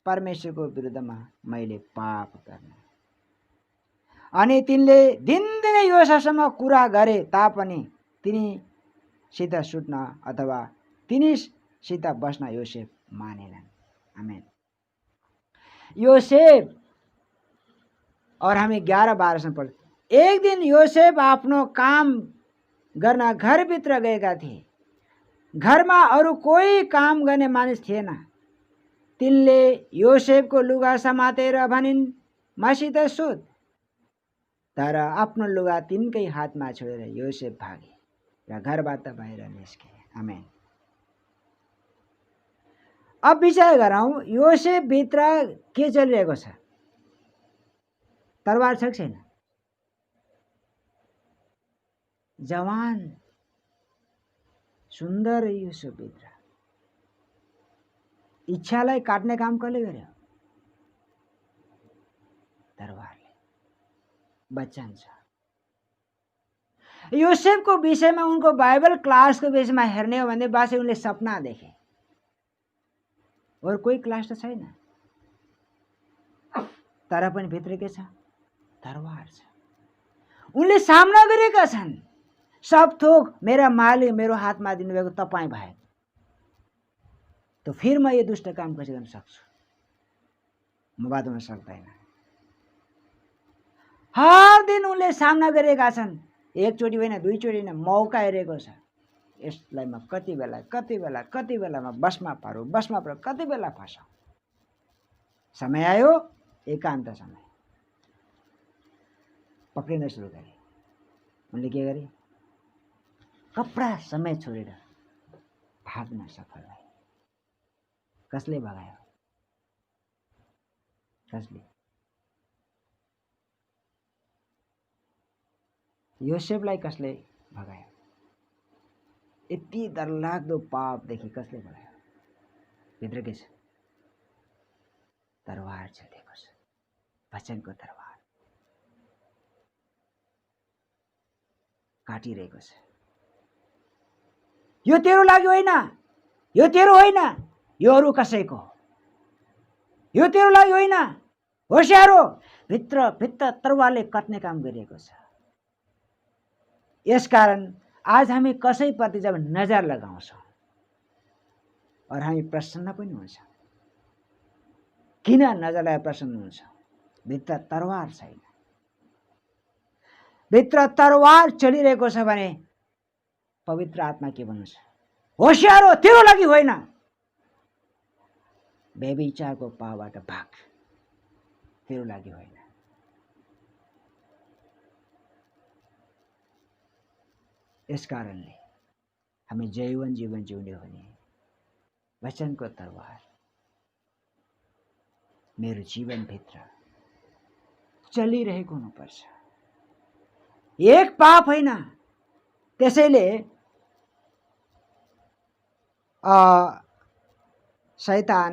परमेश्वरको विरुद्धमा मैले पाप गर्ने? अनि तिनले दिनदिनै योसेफसँग कुरा गरे तापनि तिनीसित सुत्न अथवा तिनीसित बस्न योसेफ मानेनन्। आमेन। योसेफ और हामी 11-12 सम्म पढ्छौँ। एक दिन योसेफ आफ्नो काम गर्न घरभित्र गएका थिए। घरमा अरू कोही काम गर्ने मानिस थिएन। तिनले योसेफको लुगा समातेर भनिन्, मसित सुत। तर आफ्नो लुगा तिनकै हातमा छोडेर योसेफ भागे र घरबाट बाहिर निस्के। आमेन। अब विचार गरौँ, योसेफ भित्र के चलिरहेको छ? तरवार छ कि छैन? जवान सुन्दर योसेफ भित्र इच्छालाई काट्ने काम कसले गर्यो? तरवारले। वचन छ। योसेफको विषयमा उनको बाइबल क्लासको विषयमा हेर्ने हो भने बासे उनले सपना देखे। और कोही क्लास त छैन, तर पनि भित्र के छ? तरवार छ। उनले सामना गरेका छन्, सब थोक मेरा मालिक मेरो हातमा दिनुभएको तपाईँ भए तो फिर म यो दुष्ट काम कसरी गर्न सक्छु? म बात हुन सक्दैन। हर दिन उनले सामना गरेका छन्। एकचोटि होइन, दुईचोटि होइन, मौका हेरेको छ। यसलाई म कति बेला म बसमा पारौँ, कति बेला फसाउँ। समय आयो, एकान्त समय पक्रिन सुरु गरे। उनले के गरे? कपडा समय छोडेर भाग्न सफल भए। कसले भगायो? कसले? योसेफलाई कसले भगायो? यति डरलाग्दो पापदेखि कसले भगायो? भित्र के छ? तरवार चलेको छ, वचनको तरवार काटिरहेको छ। यो तेरो लागि होइन, यो तेरो होइन, यो अरू कसैको हो। यो तेरो लागि होइन, होशियार हो, भित्र भित्र तरवारले कट्ने काम गरिएको छ। यसकारण आज हामी कसैप्रति जब नजर लगाउँछौँ और हामी प्रसन्न पनि हुन्छ। किन नजर लगाएर प्रसन्न हुन्छ? भित्र तरवार छैन। भित्र तरवार चलिरहेको छ भने पवित्र आत्मा के भन्नुहुन्छ? होशियार हो, तेरो लागि होइन, व्यभिचारको पापबाट भाग, तेरो लागि होइन। यसकारणले हामी जैवन जीवन जिउने हो भने वचनको तरवार मेरो जीवनभित्र चलिरहेको हुनुपर्छ। एक पाप होइन। त्यसैले शैतान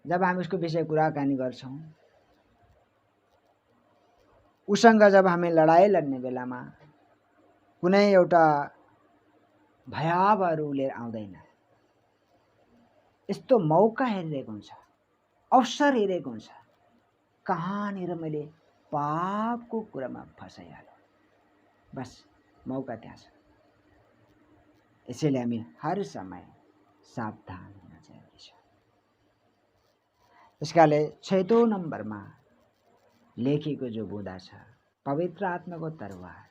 जब हामी उसको विषय कुराकानी गर्छौं, उसँग जब हामी लडाईँ लड्ने बेलामा कुनै एउटा भयावहहरू लिएर आउँदैन। यस्तो मौका हेरिरहेको हुन्छ, अवसर हेरेको हुन्छ, कहाँनिर मैले पापको कुरामा फसाइहालेँ, बस मौका त्यहाँ छ। यसैले हामी हर समय सावधान हुन जरुरी छ। यसकाले 6औं नम्बरमा लेखिएको जो बुँदा छ, पवित्र आत्माको तरवार,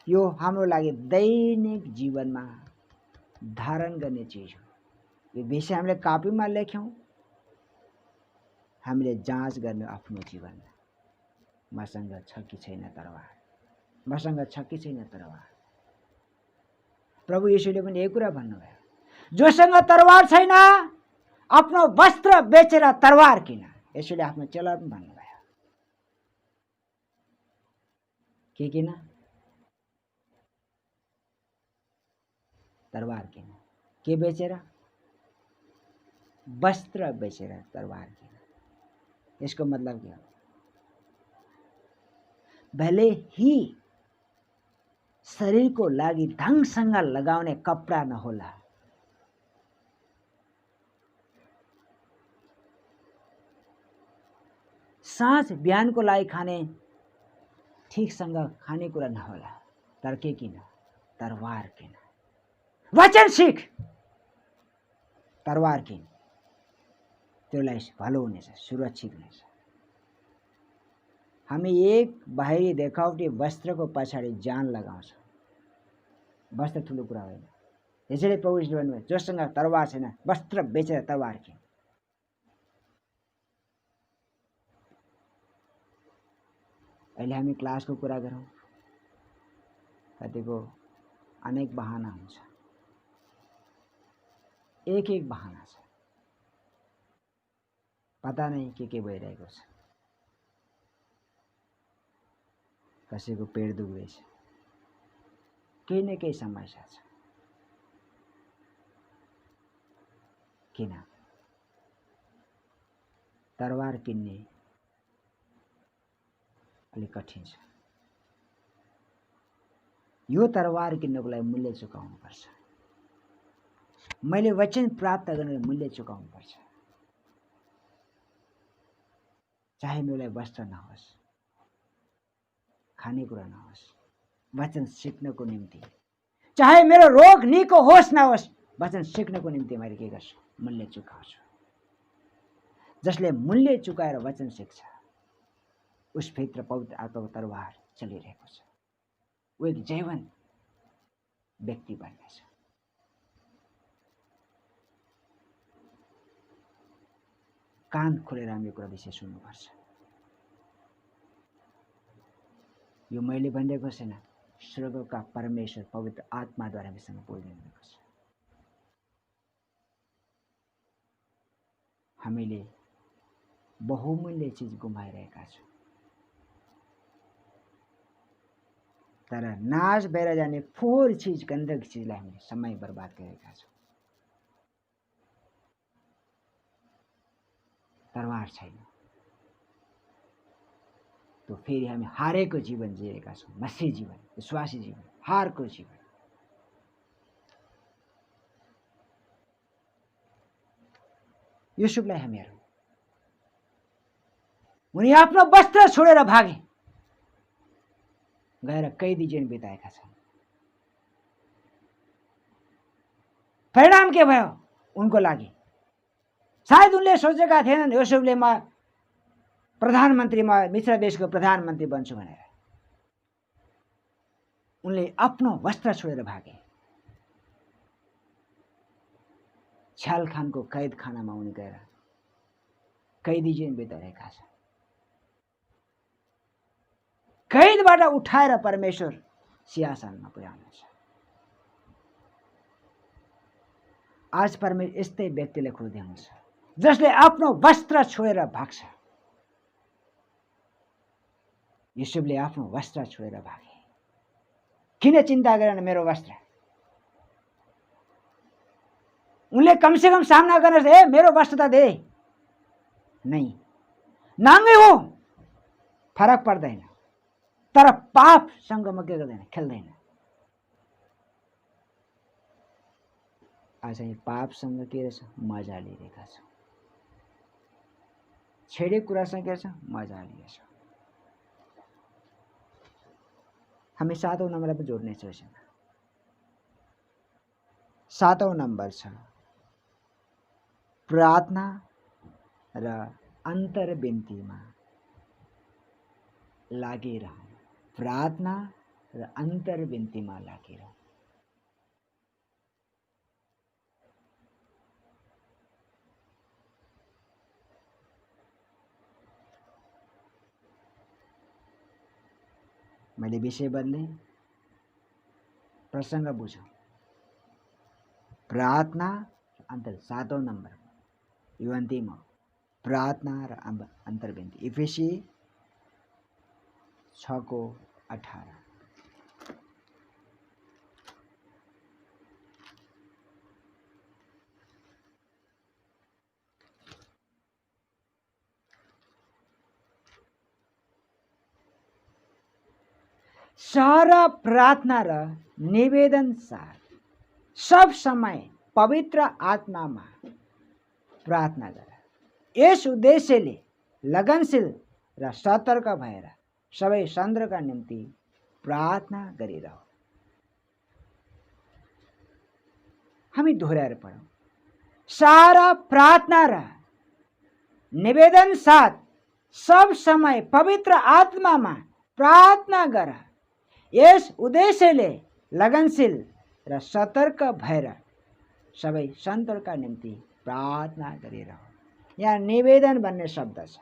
यो हाम्रो लागि दैनिक जीवनमा धारण गर्ने चिज हो। यो विषय हामीले कापीमा लेख्यौं, हामीले जाँच गर्ने आफ्नो जीवनमा, मसँग छ कि छैन तरवार, मसँग छ कि छैन तरवार। प्रभु येशूले पनि यही कुरा भन्नुभयो, जोसँग तरवार छैन आफ्नो वस्त्र बेचेर तरवार किन। येशूले आफ्नो चेलालाई पनि भन्नुभयो, के किन? तरवार किन। के बेचेर? वस्त्र बेचेर तरवार किन। यसको मतलब के हो? भले ही शरीरको लागि ढंगसँग लगाउने कपडा नहोला, साँझ बिहानको लागि खाने ठीकसँग खानेकुरा नहोला, तर के किन? तरवार किन। वचन सिक, तरवार किन। त्यसलाई भलो हुनेछ, सुरक्षित हुनेछ। हामी एक बाहिरी देखावटी वस्त्रको पछाडि जान लगाउँछौँ। वस्त्र ठुलो कुरा होइन। यसैले प्रभुले भन्नुभयो, जोसँग तरवार छैन वस्त्र बेचेर तरवार किन। अहिले हामी क्लासको कुरा गरौँ, कतिको अनेक बहाना हुन्छ, एक एक बहाना छ, पता नहीं के भइरहेको छ। कसैको पेट दुख्दैछ, केही न केही समस्या छ। किन? तरवार किन्ने अलिक कठिन छ। यो तरवार किन्नको लागि मूल्य चुकाउनु पर्छ। मैले वचन प्राप्त गर्ने मूल्य चुकाउनु पर्छ। चाहे मेरो लागि वस्त्र नहोस्, खानेकुरा नहोस्, वचन सिक्नको निम्ति, चाहे मेरो रोग निको होस् नहोस्, वचन सिक्नको निम्ति मैले के गर्छु? मूल्य चुकाउँछु। जसले मूल्य चुकाएर वचन सिक्छ, उसभित्र पवित्र आत्माको तरवार चलिरहेको छ। ऊ एक जीवन व्यक्ति बन्नेछ। कान खोलेर हामी यो कुरा विषय सुन्नुपर्छ। यो मैले भनिदिएको छैन, स्वर्गका परमेश्वर पवित्र आत्माद्वारा हामीसँग बोलिदिएको छ। हामीले बहुमूल्य चीज गुमाइरहेका छौँ। तर नाश भएर जाने फोहोर चीज, गन्दगी चीजलाई हामीले समय बर्बाद गरेका छौँ। तरवार छैन। तो फेरि हामी हारेको जीवन जिएका छौँ, मसी जीवन, विश्वासी जीवन, हारको जीवन। युसुफलाई हामी हेरौँ, उनी आफ्नो वस्त्र छोडेर भागे, गएर कैदी जीवन बिताएका छन्। परिणाम के भयो उनको लागि? सायद उनले सोचेका थिएनन् युसुफले म प्रधानमन्त्री, म मिश्र देशको प्रधानमन्त्री बन्छु भनेर। उनले आफ्नो वस्त्र छोडेर भागे। छ्यालखानको कैद खानामा उनी गएर कैदी जीवन बिताइरहेका छन्। कैदबाट उठाएर परमेश्वर सिंहासनमा पुर्याउनुहुन्छ। आज परमेश्वर यस्तै व्यक्तिले खोज्नुहुन्छ जसले आफ्नो वस्त्र छोडेर भाग्छ। युसुफले आफ्नो वस्त्र छोडेर भागे। किन चिन्ता गरेन मेरो वस्त्र? उनले कमसेकम सामना गर्न ए मेरो वस्त्र त दे, नहीं, नाङ्गै हो, फरक पर्दैन। तर पापसँग म के गर्दैन, खेल्दैन। आज हामी पापसँग के रहेछ मजा लिइरहेका छौँ। छेडेको कुरासँग के रहेछ मजा लिएछौँ। हामी 7औं नम्बरलाई पनि जोड्नेछौँ यसमा। 7औं नम्बर छ प्रार्थना र अन्तर्विन्तीमा लागिरहनु। प्रार्थना र अन्तर्विन्तीमा लागिरहनु। मैले विषय बदले, प्रसंग बुझौँ। प्रार्थना अन्तर 7औं नम्बर यो अन्तिम हो। प्रार्थना र अन्तर्विन्ती। इफेसी 6:18। सारा प्रार्थना र निवेदन साथ सब समय पवित्र आत्मामा प्रार्थना गर। यस उद्देश्यले लगनशील र सतर्क भएर सबै सन्द्रका निम्ति प्रार्थना गरिरह। हामी दोहोऱ्याएर पढौँ। सारा प्रार्थना र निवेदन साथ सब समय पवित्र आत्मामा प्रार्थना गर। यस उद्देश्यले लगनशील र सतर्क भएर सबै सन्तका निम्ति प्रार्थना गरिरह। यहाँ निवेदन भन्ने शब्द छ।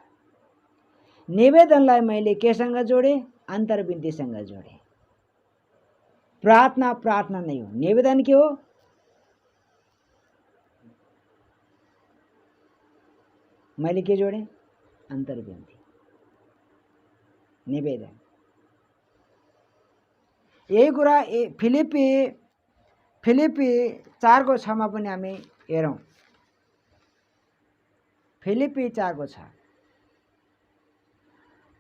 निवेदनलाई मैले केसँग जोडे? अन्तर्विन्तीसँग जोडे। प्रार्थना प्रार्थना नै हो, निवेदन के हो? मैले के जोडे? अन्तर्विन्ती, निवेदन। यही कुरा फिलिपी 4:6 पनि हामी हेरौँ। फिलिपी 4:6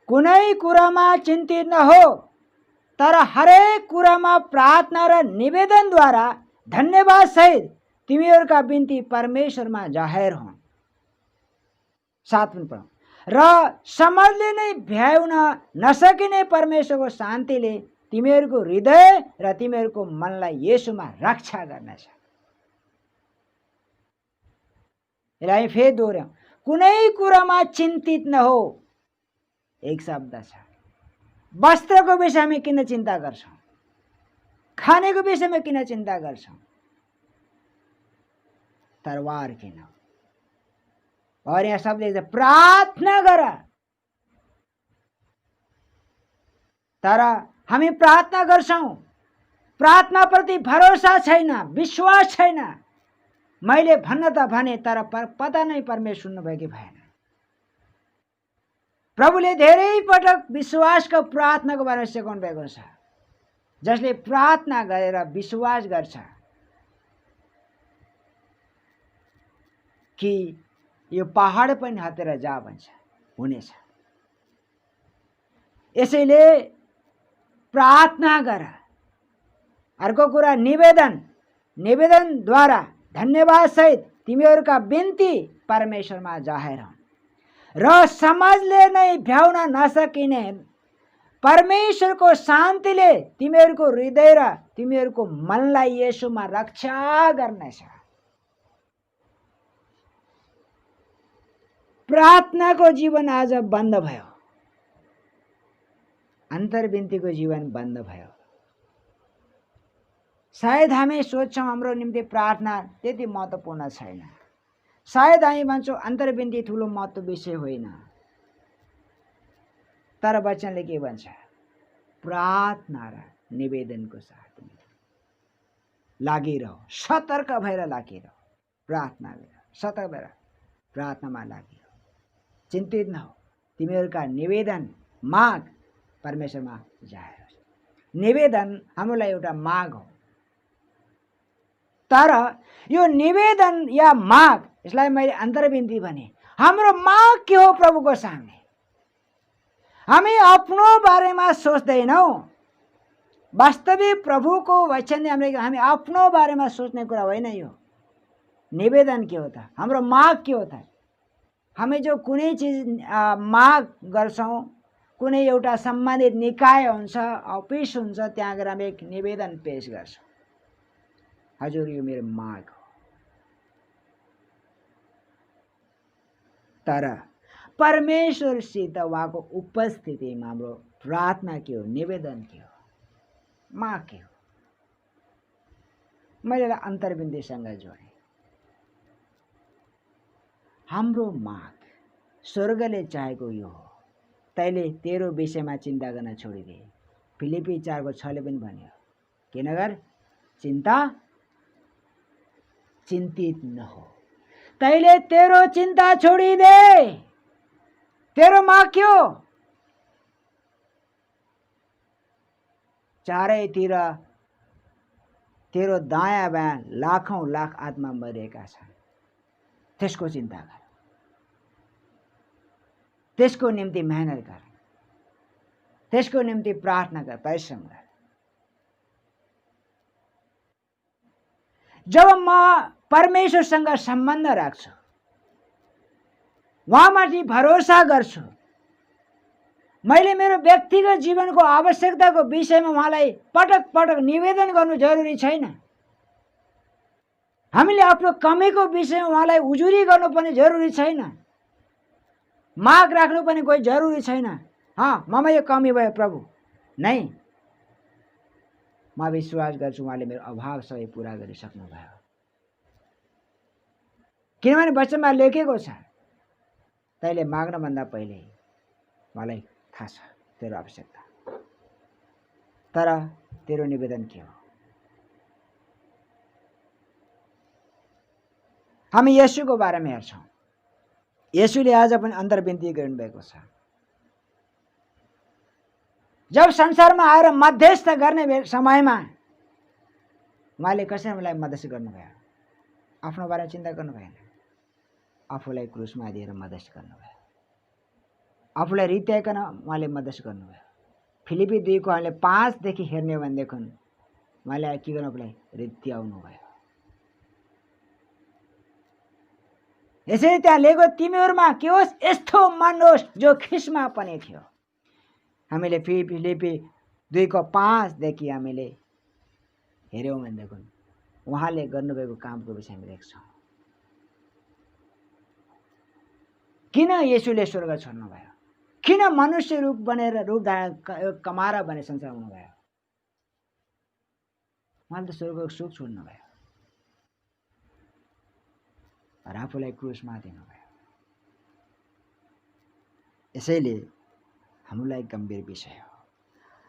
कुनै कुरामा चिन्तित नहो, तर हरेक कुरामा प्रार्थना र निवेदनद्वारा धन्यवाद सहित तिमीहरूका बिन्ती परमेश्वरमा जाहेर हुन्। 7 पनि पढौँ। र समझले नै भ्याउन नसकिने परमेश्वरको शान्तिले तिमीहरूको हृदय र तिमीहरूको मनलाई येशूमा रक्षा गर्नेछ। यसलाई फेरि दोहोऱ्याउँ। कुनै कुरामा चिन्तित नहो। एक शब्द छ। वस्त्रको विषयमा किन चिन्ता गर्छौँ? खानेको विषयमा किन चिन्ता गर्छौँ? तरवार किन? और यहाँ शब्द लेख्छ प्रार्थना गर। तर हामी प्रार्थना गर्छौँ, प्रार्थनाप्रति भरोसा छैन, विश्वास छैन। मैले भन्न त भने, तर पता नै परमेश्वर सुन्नुभयो कि भएन। प्रभुले धेरै पटक विश्वासको प्रार्थनाको बारेमा सिकाउनु भएको छ। जसले प्रार्थना गरेर विश्वास गर्छ कि यो पहाड पनि हतेर जा भन्छ, हुनेछ। यसैले प्रार्थना गर। अर्को कुरा निवेदनद्वारा धन्यवाद सहित तिमीहरूका बिन्ती परमेश्वरमा जाहेर हुन् र समाजले नै भ्याउन नसकिने परमेश्वरको शान्तिले तिमीहरूको हृदय र तिमीहरूको मनलाई येशूमा रक्षा गर्नेछ। प्रार्थनाको जीवन आज बन्द भयो, अन्तर्विन्तीको जीवन बन्द भयो। सायद हामी सोच्छौँ हाम्रो निम्ति प्रार्थना त्यति महत्त्वपूर्ण छैन, सायद हामी भन्छौँ अन्तर्विन्ती ठुलो महत्त्व विषय होइन। तर वचनले के भन्छ? प्रार्थना र निवेदनको साथ लागिरह, सतर्क भएर लागिरह, प्रार्थना गर, सतर्क भएर प्रार्थनामा लागिरह, चिन्तित नहो। तिमीहरूका निवेदन माग परमेश्वरमा जाहेर होस्। निवेदन हामीलाई एउटा माग हो, तर यो निवेदन या माग, यसलाई मैले अन्तर्विन्ती भने, हाम्रो माग के हो प्रभुको सामने? हामी आफ्नो बारेमा सोच्दैनौँ। वास्तविक प्रभुको वचनले हामी आफ्नो बारेमा सोच्ने कुरा होइन। यो निवेदन के हो त? हाम्रो माग के हो त? हामी जो कुनै चिज माग गर्छौँ, कुनै एउटा सम्बन्धित निकाय हुन्छ, अफिस हुन्छ, त्यहाँ गएर हामी एक निवेदन पेश गर्छौँ, हजुर यो मेरो माग हो। तर परमेश्वरसित उहाँको उपस्थितिमा हाम्रो प्रार्थना के हो, निवेदन के हो, माग के हो? मैले अन्तर्विन्तीसँग जोडेँ। हाम्रो माग स्वर्गले चाहेको यो हो, तैँले तेरो विषयमा चिन्ता गर्न छोडिदे। फिलिपी 4:6ले पनि भन्यो, के नगर, चिन्तित नहो। तैँले तेरो चिन्ता छोडिदे। तेरो माग के हो? चारैतिर तेरो दायाँ बायाँ लाखौं लाख आत्मा मरिएका छन्, त्यसको चिन्ता गर, त्यसको निम्ति मेहनत गर, त्यसको निम्ति प्रार्थना गर, परिश्रम गर। जब म परमेश्वरसँग सम्बन्ध राख्छु, उहाँमाथि भरोसा गर्छु, मैले मेरो व्यक्तिगत जीवनको आवश्यकताको विषयमा उहाँलाई पटक पटक निवेदन गर्नु जरुरी छैन। हामीले आफ्नो कमीको विषयमा उहाँलाई उजुरी गर्नुपर्ने जरुरी छैन। माग राख्नु पनि कोही जरुरी छैन। ममा यो कमी भयो प्रभु, नै म विश्वास गर्छु उहाँले मेरो अभाव सबै पुरा गरिसक्नु भयो। किनभने वचनमा लेखेको छ, तैँले माग्नभन्दा पहिले मलाई थाहा छ तेरो आवश्यकता, तर तेरो निवेदन के हो? हामी येशूको बारेमा हेर्छौँ। येशूले आज पनि अन्तर्विन्ती गर्नुभएको छ। जब संसारमा आएर मध्यस्थ गर्ने समयमा उहाँले कसरी मलाई मद्दत गर्नुभयो? आफ्नो बारेमा चिन्ता गर्नु भएन, आफूलाई क्रुसमा दिएर मद्दत गर्नुभयो, आफूलाई रित्याइकन उहाँले मद्दत गर्नुभयो। फिलिपी 2:5देखि हेर्ने हो भनेदेखि उहाँले के गर्नुभयो? रित्याउनु भयो। यसरी त्यहाँ लेखेको, तिमीहरूमा के होस्, यस्तो मन होस् जो ख्रिस्टमा पनि थियो। हामीले फिलिपी 2:5देखि हामीले हेऱ्यौँ भनेदेखि उहाँले गर्नुभएको कामको विषयमा देख्छौँ। किन येशूले स्वर्ग छोड्नुभयो? किन मनुष्य रूप बनेर रूप कमाएर भने संसार आउनुभयो? उहाँले त स्वर्गको सुख छोड्नुभयो र आफूलाई क्रुसमा दिनुभयो। यसैले हामीलाई गम्भीर विषय हो।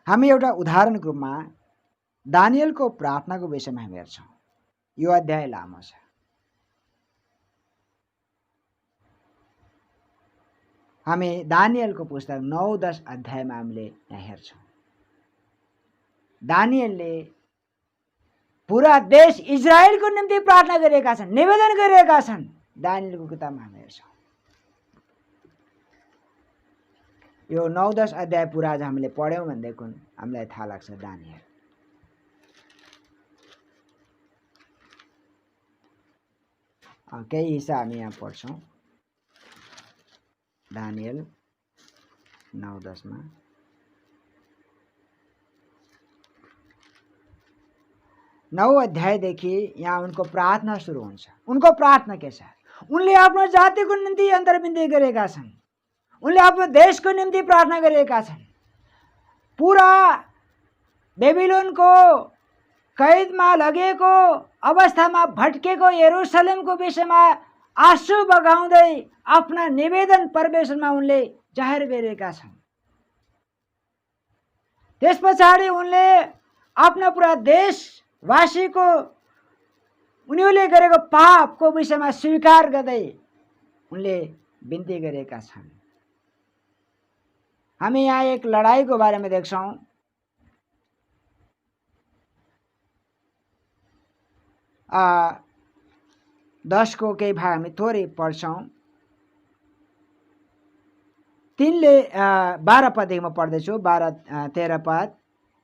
हामी एउटा उदाहरणको रूपमा दानियलको प्रार्थनाको विषयमा हामी हेर्छौँ। यो अध्याय लामो छ। हामी दानियलको पुस्तक 9-10 अध्यायमा हामीले यहाँ हेर्छौँ। दानियलले पूरा देश इजरायलको निम्ति प्रार्थना गरिरहेका छन्, निवेदन गरिरहेका छन्। दानियलको किताबमा हामी हेर्छौँ। यो 9-10 अध्याय पुरा आज हामीले पढ्यौँ भनेदेखि हामीलाई थाहा लाग्छ दानियल। केही हिस्सा हामी यहाँ पढ्छौँ दानियल 9-10 मा। 9 अध्यायदेखि यहाँ उनको प्रार्थना सुरु हुन्छ। उनको प्रार्थना के छ? उनले आफ्नो जातिको निम्ति अन्तर्विन्दी गरेका छन्। उनले आफ्नो देशको निम्ति प्रार्थना गरेका छन्। पुरा बेबिलोनको कैदमा लगेको अवस्थामा भट्केको यरुसलेमको विषयमा आँसु बगाउँदै आफ्ना निवेदन परमेश्वरमा उनले जाहेर गरेका छन्। त्यस पछाडि उनले आफ्ना पुरा देशवासीको उनीहरूले गरेको पापको विषयमा स्वीकार गर्दै उनले बिन्ती गरेका छन्। हामी यहाँ एक लडाईको बारेमा देख्छौँ। दसको केही भाग हामी थोरै पढ्छौँ। 12 पददेखि म पढ्दैछु, 12-13 पद।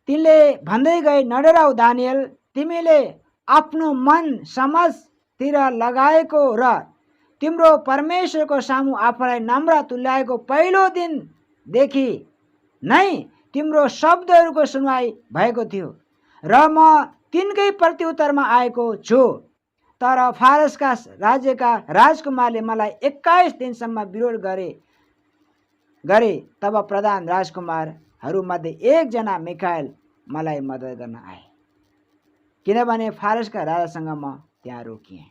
तिनले भन्दै गए, नडराऊ दानियल, तिमीले आफ्नो मन समाजतिर लगाएको र तिम्रो परमेश्वरको सामु आफूलाई नम्र तुल्याएको पहिलो दिनदेखि नै तिम्रो शब्दहरूको सुनवाई भएको थियो र म तिनकै प्रत्युत्तरमा आएको छु। तर फारसका राज्यका राजकुमारले मलाई 21 दिनसम्म विरोध गरे तब प्रधान राजकुमारहरूमध्ये एकजना मिखाएल मलाई मद्दत गर्न आए, किनभने फारसका राजासँग म त्यहाँ रोकिएँ।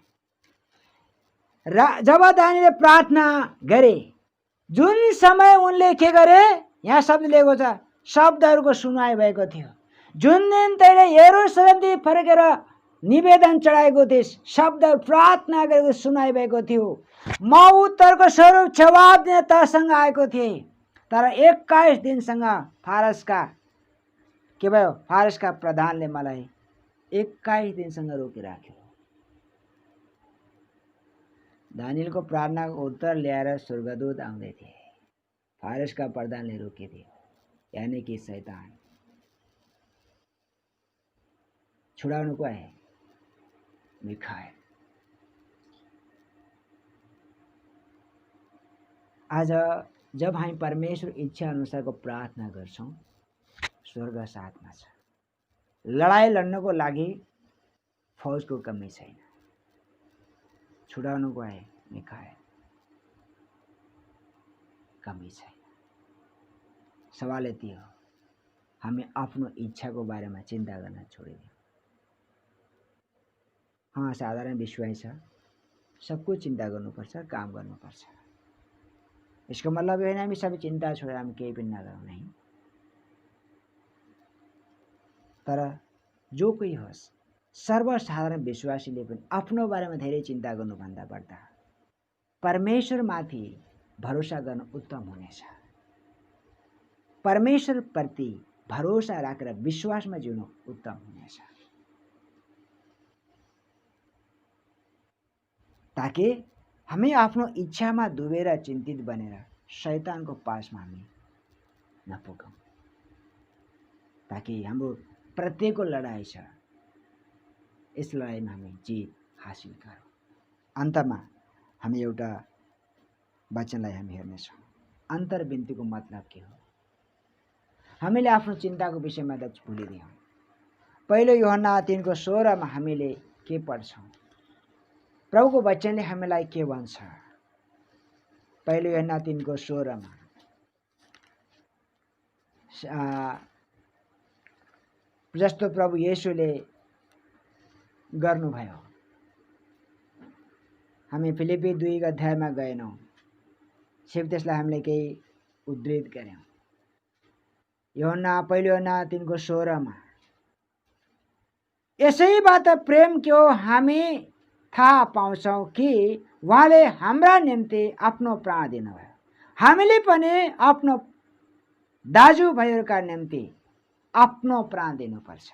जब दानियलले प्रार्थना गरे, जुन समय उनले के गरे, यहाँ शब्द लेखेको छ, शब्दहरूको सुनवाई भएको थियो। जुन दिन तैँले यरुसलेमदेखि फर्केर निवेदन चढाएको थिइस्, शब्द प्रार्थना गरेको सुनाइ भएको थियो। म उत्तरको स्वरूप जवाब दिन तसँग आएको थिएँ। तर 21 दिनसँग फारसका के भयो, फारसका प्रधानले मलाई 21 दिनसँग रोकिराख्यो। दानियलको प्रार्थनाको उत्तर ल्याएर स्वर्गदूत आउँदै थिए। फारसका प्रधानले रोकिदियो, यानी कि शैतान छुड़ाउनुको आए मिखाएल। आज जब हामी परमेश्वर इच्छा अनुसारको प्रार्थना गर्छौँ, स्वर्ग साथमा छ। लडाईँ लड्नको लागि फौजको कमी छैन। छुड़ाउनुको आए मिखाएल, कमी छैन। सवाल यति हो, हामी आफ्नो इच्छाको बारेमा चिन्ता गर्न छोडिदियौँ। हाँ, साधारण विश्वास छ, सबको चिन्ता गर्नुपर्छ, काम गर्नुपर्छ। यसको मतलब यो होइन हामी सबै चिन्ता छोडेर हामी केही पनि नगरौँ, नहीं। तर जो कोही होस्, सर्वसाधारण विश्वासीले पनि आफ्नो बारेमा धेरै चिन्ता गर्नुभन्दा बढ्दा परमेश्वरमाथि भरोसा गर्न उत्तम हुनेछ। परमेश्वरप्रति भरोसा राखेर विश्वासमा जिउनु उत्तम हुनेछ, ताकि हामी आफ्नो इच्छामा डुबेर चिन्तित बनेर शैतानको पासमा हामी नपुगौँ। ताकि हाम्रो प्रत्येकको लडाईँ छ, यस लडाईँमा हामी जित हासिल गरौँ। अन्तमा हामी एउटा वचनलाई हामी हेर्नेछौँ। अन्तर्विन्तीको मतलब के हो? हामीले आफ्नो चिन्ताको विषयमा त भुलिदियौँ। पहिलो यूहन्ना 3:16 मा हामीले के पढ्छौँ? प्रभुको वचनले हामीलाई के भन्छ? पहिलो यूहन्ना 3:16 मा जस्तो प्रभु येशूले गर्नुभयो। हामी फिलिपी 2 अध्यायमा गएनौँ, सिर्फ त्यसलाई हामीले केही उद्धृत गर्यौँ। पहिलो यूहन्ना 3:16 मा यसैबाट प्रेम के हो हामी थाहा पाउँछौँ कि उहाँले हाम्रा निम्ति आफ्नो प्राण दिनुभयो। हामीले पनि आफ्नो दाजुभाइहरूका निम्ति आफ्नो प्राण दिनुपर्छ।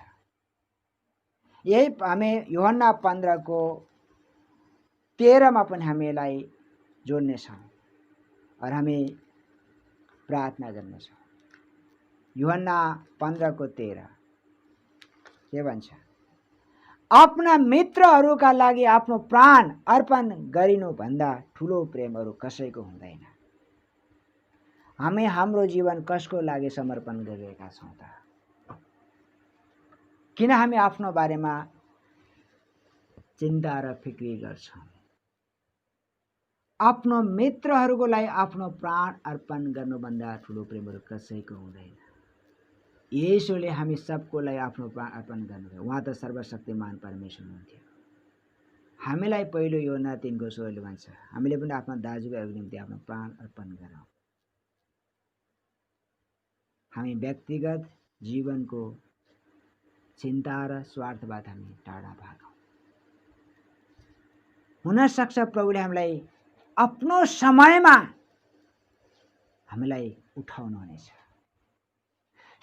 यही हामी यूहन्ना 15:13 मा पनि हामी यसलाई जोड्नेछौँ। और हामी प्रार्थना गर्नेछौँ। यूहन्ना 15:13 के भन्छ? आफ्ना मित्रहरूका लागि आफ्नो प्राण अर्पण गरिनुभन्दा ठुलो प्रेम अरू कसैको हुँदैन। हामी हाम्रो जीवन कसको लागि समर्पण गरिरहेका छौँ त? किन हामी आफ्नो बारेमा चिन्ता र फिक्री गर्छौँ? आफ्नो मित्रहरूको लागि आफ्नो प्राण अर्पण गर्नुभन्दा ठुलो प्रेमहरू कसैको हुँदैन। येशूले हामी सबको लागि आफ्नो प्राण अर्पण गर्नुभयो। उहाँ त सर्वशक्तिमान परमेश्वर हुनुहुन्थ्यो। हामीलाई पहिलो यूहन्ना 3:16 भन्छ, हामीले पनि आफ्ना दाजुभाइहरूको निम्ति आफ्नो प्राण अर्पण गरौँ। हामी व्यक्तिगत जीवनको चिन्ता र स्वार्थबाट हामी टाढा भागौँ। हुनसक्छ प्रभुले हामीलाई आफ्नो समयमा हामीलाई उठाउनुहुनेछ।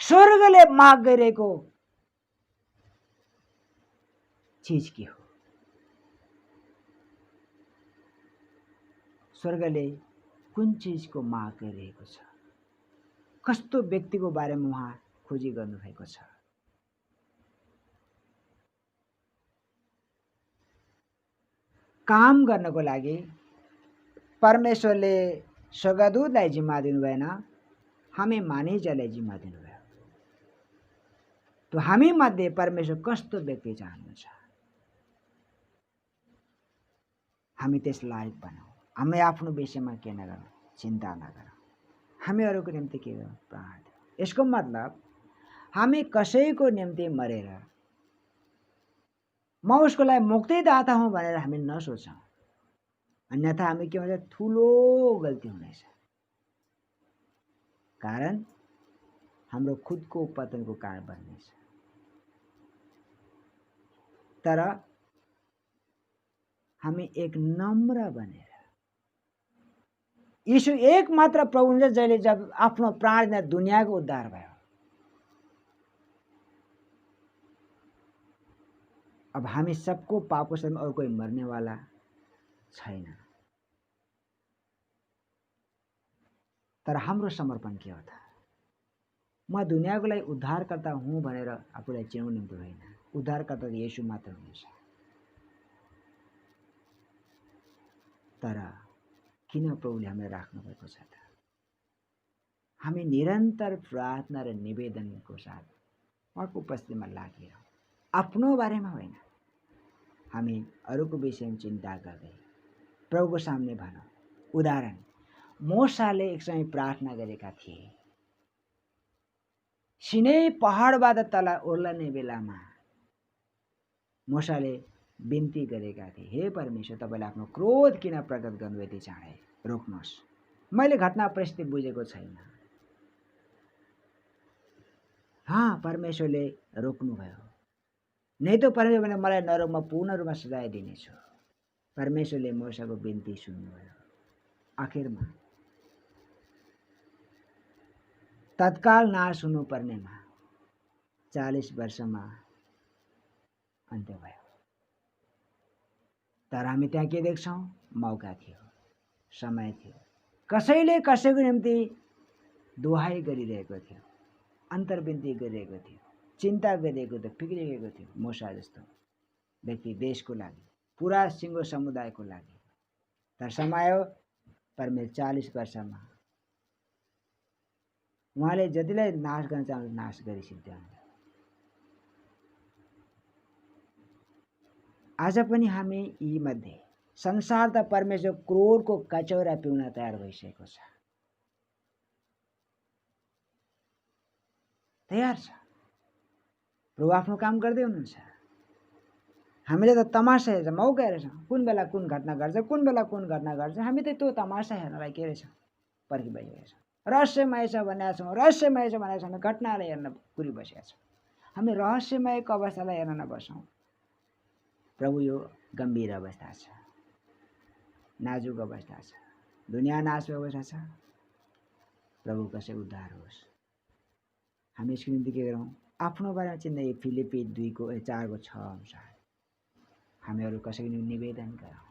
स्वर्गले माग गरेको चीज के हो? स्वर्गले कुन चीजको माग गरिरहेको छ? कस्तो व्यक्तिको बारेमा उहाँ खोजी गर्नुभएको छ? काम गर्नको लागि परमेश्वरले स्वर्गदूतलाई जिम्मा दिनु भएन, हामी मानिसहरूलाई जिम्मा दिनुभयो। तो हामी मध्ये परमेश्वर कस्तो व्यक्ति चाहनुहुन्छ? हामी त्यस लायक बनाऊ। हामी आफ्नो विषयमा के नगरौँ, चिन्ता नगरौँ। हामी अरूको निम्ति के गरौँ, प्राण दिउँ। यसको मतलब हामी कसैको निम्ति मरेर म उसको लागि मुक्तिदाता हुँ भनेर हामी नसोचौँ, अन्यथा हामी के भन्छ, ठुलो गल्ती हुनेछ। कारण हाम्रो खुदको पतनको कारण बन्नेछ। तर हामी एक नम्र बनेर, यीशु एक मात्र प्रभु हुनुहुन्छ जसले जब आफ्नो प्राण दिएर दुनियाँको उद्धार भयो। अब हामी सबको पापको समय और कोही मर्नेवाला छैन। तर हाम्रो समर्पण के हो त? म दुनियाँको लागि उद्धारकर्ता हुँ भनेर आफूलाई चिनाउनु निम्ति होइन। उद्धारकर्ता येशू मात्र हुनुहुन्छ। तर किन प्रभुले हामीलाई राख्नु भएको छ त? हामी निरन्तर प्रार्थना र निवेदनको साथ उहाँको उपस्थितिमा लागिरहँ। आफ्नो बारेमा होइन, हामी अरूको विषयमा चिन्ता गर्दै प्रभुको सामने भनौँ। उदाहरण, मोसाले एक समय प्रार्थना गरेका थिए। सिनै पहाडबाट तल ओर्लने बेलामा मोसाले बिन्ती गरेका थिए, हे परमेश्वर, तपाईँले आफ्नो क्रोध किन प्रकट गर्नुभयो यति चाँडै? रोक्नुहोस्, मैले घटना परिस्थिति बुझेको छैन। परमेश्वरले रोक्नुभयो। नै त परमेश्वर भने मलाई नरकमा पूर्ण रूपमा सजाय दिनेछु। परमेश्वरले मोसाको बिन्ती सुन्नुभयो। आखिरमा तत्काल नाश हुनुपर्नेमा 40 वर्षमा अन्त्य भयो। तर हामी त्यहाँ के देख्छौँ? मौका थियो, समय थियो। कसैले कसैको निम्ति दुहाई गरिरहेको थियो, अन्तर्विन्ती गरिरहेको थियो, चिन्ता गरिरहेको थियो, फिक्रिरहेको थियो। मोसा जस्तो व्यक्ति देशको लागि, पुरा सिङ्गो समुदायको लागि। तर समय आयो, परमेश्वर 40 वर्षमा उहाँले जतिलाई नाश गर्न चाहन्छ नाश गरी सिद्ध्याउनु। आज पनि हामी यी मध्ये संसार त परमेश्वर क्रोधको कचौरा पिउन तयार भइसकेको छ, तयार छ। प्रभु आफ्नो काम गर्दै हुनुहुन्छ। हामीले त तमासा हेर्छ, मौका हेर्छौँ, कुन बेला कुन घटना गर्छ, कुन बेला कुन घटना गर्छ। हामी त त्यो तमासा हेर्नलाई के रहेछौँ, पर्खिबसेका छौँ। रहस्यमय छ भनेका छौँ, रहस्यमय छ भनेका छौँ, हामी घटनालाई हेर्न कुरिबसेका छौँ। हामी रहस्यमयको अवस्थालाई हेर्न नबसौँ। प्रभु यो गम्भीर अवस्था छ, नाजुक अवस्था छ, दुनिया नाश अवस्था छ। प्रभु कसै उद्धार होस्। हामी यसको निम्ति के गरौँ? आफ्नो बारेमा चिन्दै फिलिपी 2:4-6 अनुसार हामीहरू कसैको निम्ति निवेदन गरौँ।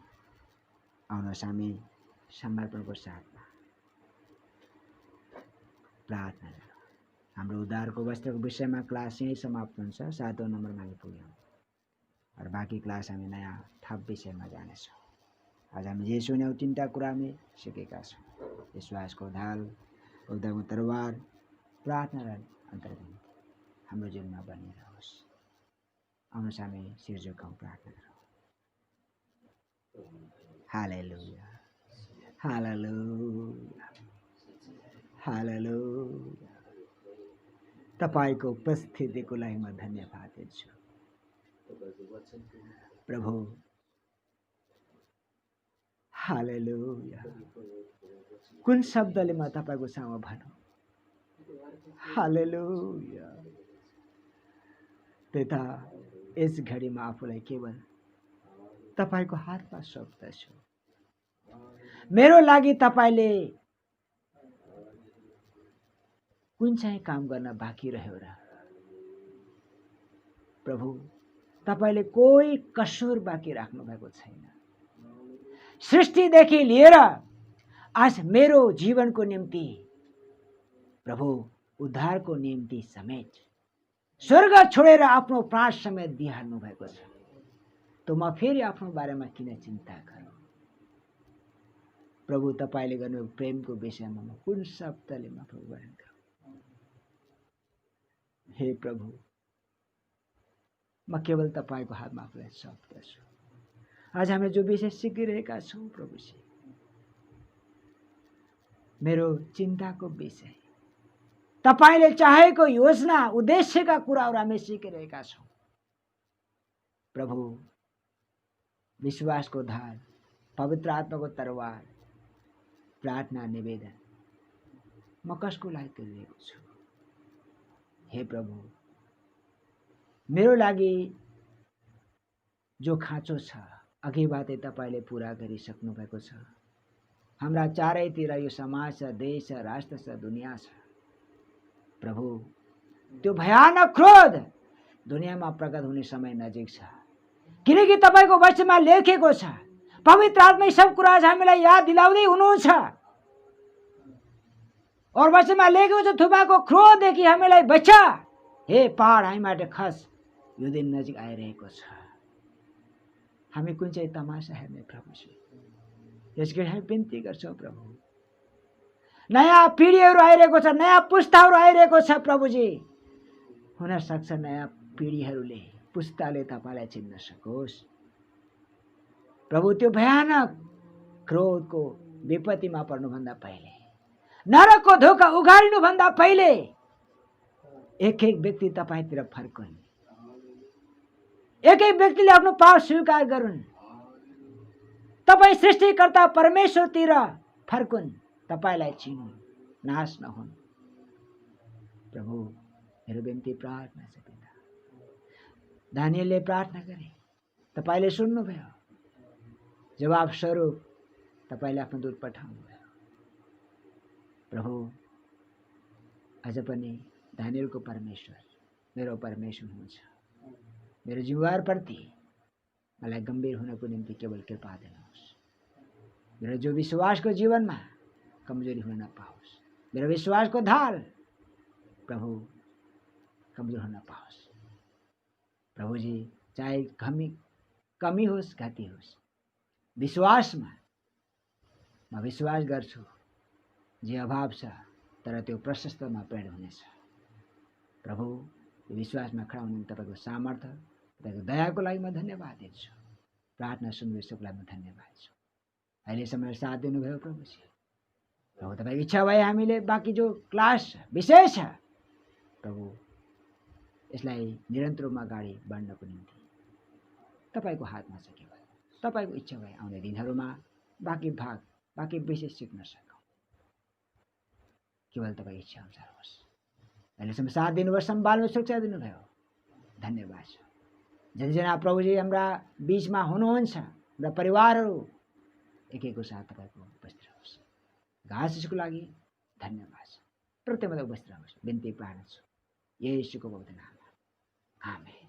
आउनुहोस् हामी समर्पणको साथमा प्रार्थना गरौँ। हाम्रो उद्धारको वस्त्रको विषयमा क्लास यहीँ समाप्त हुन्छ। 7औं नम्बरमा हामी पुग्यौँ र बाँकी क्लास हामी नयाँ थप विषयमा जानेछौँ। आज हामी जे सुन्यौँ तीनटा कुरा हामी सिकेका छौँ। विश्वासको ढाल, उद्धारको तरवार, प्रार्थना र अन्तर्गत हाम्रो जीवनमा बनिरहोस्। आउनुहोस् हामी शिर झुकाउँ, प्रार्थना गरौँ। हालेलुया, हालेलुया, हालेलुया। तपाईको उपस्थितिको लागि म धन्यवाद दिन्छु प्रभु। हालेलुया। कुन शब्दले म तपाईको सामु भनौँ? हालेलुया। पिता, यस घडीमा आफूलाई केवल तपाईको हातमा सौंप्दछु। मेरो लागि तपाईले कुन चाहिँ काम गर्न बाँकी रह्यो र प्रभु? तपाईले कोही कसुर बाँकी राख्नु भएको छैन। सृष्टिदेखि लिएर आज मेरो जीवनको निम्ति प्रभु, उद्धारको निम्ति समेत स्वर्ग छोडेर आफ्नो प्राण समेत दिइहाल्नु भएको छ। त म फेरि आफ्नो बारेमा किन चिन्ता गरौँ? प्रभु, तपाईले गर्नु प्रेमको विषयमा म कुन शब्दले म प्रभु वर्णन गरौँ? हे प्रभु, म केवल तपाईको हातमा आफूलाई सौंप्दछु। आज हामी जो विषय सिकिरहेका छौँ प्रभुजी, मेरो चिन्ताको विषय, तपाईले चाहेको योजना उद्देश्यका कुराहरू हामी सिकिरहेका छौँ प्रभु। विश्वासको धार, पवित्र आत्माको तरवार, प्रार्थना, निवेदन म कसको लागि गरिरहेको छु? हे प्रभु, मेरो लागि जो खाँचो छ अघिबाटै तपाईले पूरा गरिसक्नु भएको छ। हाम्रा चारैतिर यो समाज छ, देश छ, राष्ट्र छ, दुनिया छ प्रभु। त्यो भयानक क्रोध दुनियाँमा प्रकट हुने समय नजिक छ, किनकि तपाईको वचनमा लेखेको छ। पवित्र आत्मा सब कुरा हामीलाई याद दिलाउँदै हुनुहुन्छ और वचनमा लेखेको छ, थुपाको क्रोधदेखि हामीलाई बचा। हे पहाड हामीबाट खस, यो दिन नजिक आइरहेको छ। हामी कुन चाहिँ तमासा हेर्ने प्रभुजी? यसको हामी बिन्ती गर्छौँ प्रभु। नयाँ पिँढीहरू आइरहेको छ, नयाँ पुस्ताहरू आइरहेको छ प्रभुजी। हुन सक्छ नयाँ पिँढीहरूले, पुस्ताले तपाईलाई चिन्न सकोस् प्रभु। त्यो भयानक क्रोधको विपत्तिमा पर्नुभन्दा पहिले, नरकको धोका उघारिनुभन्दा पहिले एक एक व्यक्ति तपाईतिर फर्कुन्। एक एक व्यक्तिले आफ्नो पाप स्वीकार गरून्। तपाई सृष्टिकर्ता परमेश्वरतिर फर्कुन्, तपाईलाई चिनुन्, नाश नहुन् प्रभु। मेरो बिन्ती प्रार्थना छ पिता। दानिएलले प्रार्थना गरे, तपाईले सुन्नुभयो। जवाब स्वरूप तपाईले आफ्नो दूत पठाउनु भयो प्रभु। आज पनि दानिएलको परमेश्वर मेरो परमेश्वर हुनुहुन्छ। मेरो जीवनप्रति मलाई गम्भीर हुनको निम्ति केवल कृपा दिनुहोस्। मेरो जो विश्वासको जीवनमा कमजोरी हुन नपाओस्। मेरो विश्वासको ढाल प्रभु कमजोर हुन नपाओस् प्रभुजी। चाहे कमी होस्, घटी होस्, विश्वासमा म विश्वास गर्छु। जे अभाव छ तर त्यो प्रशस्तमा परिणत हुनेछ प्रभु। यो विश्वासमा खडा हुने तपाईको सामर्थ्य, तपाईको दयाको लागि म धन्यवाद दिन्छु। प्रार्थना सुन्नु सबैलाई म धन्यवाद दिन्छु। अहिलेसम्म साथ दिनुभयो प्रभुजी। प्रभु तपाईको इच्छा भए हामीले बाँकी जो क्लास विषय छ प्रभु, यसलाई निरन्तर रूपमा अगाडि बढ्नको निम्ति तपाईको हातमा छ। केवल तपाईको इच्छा भए आउने दिनहरूमा बाँकी भाग, बाँकी विषय सिक्न सकौँ। केवल तपाईको इच्छा अनुसार होस्। अहिलेसम्म साथ दिनुभयो, सम्हाल्नु, सुरक्षा दिनुभयो, धन्यवाद छ। जतिजना प्रभुजी हाम्रा बीचमा हुनुहुन्छ, हाम्रा परिवारहरू एक एकको साथ तपाईँको उपस्थित होस्। घाँसको लागि धन्यवाद छ। प्रत्येकमा उपस्थित होस्। बिन्ती प्रार्थना छु येशूको पवित्र नाममा, आमेन।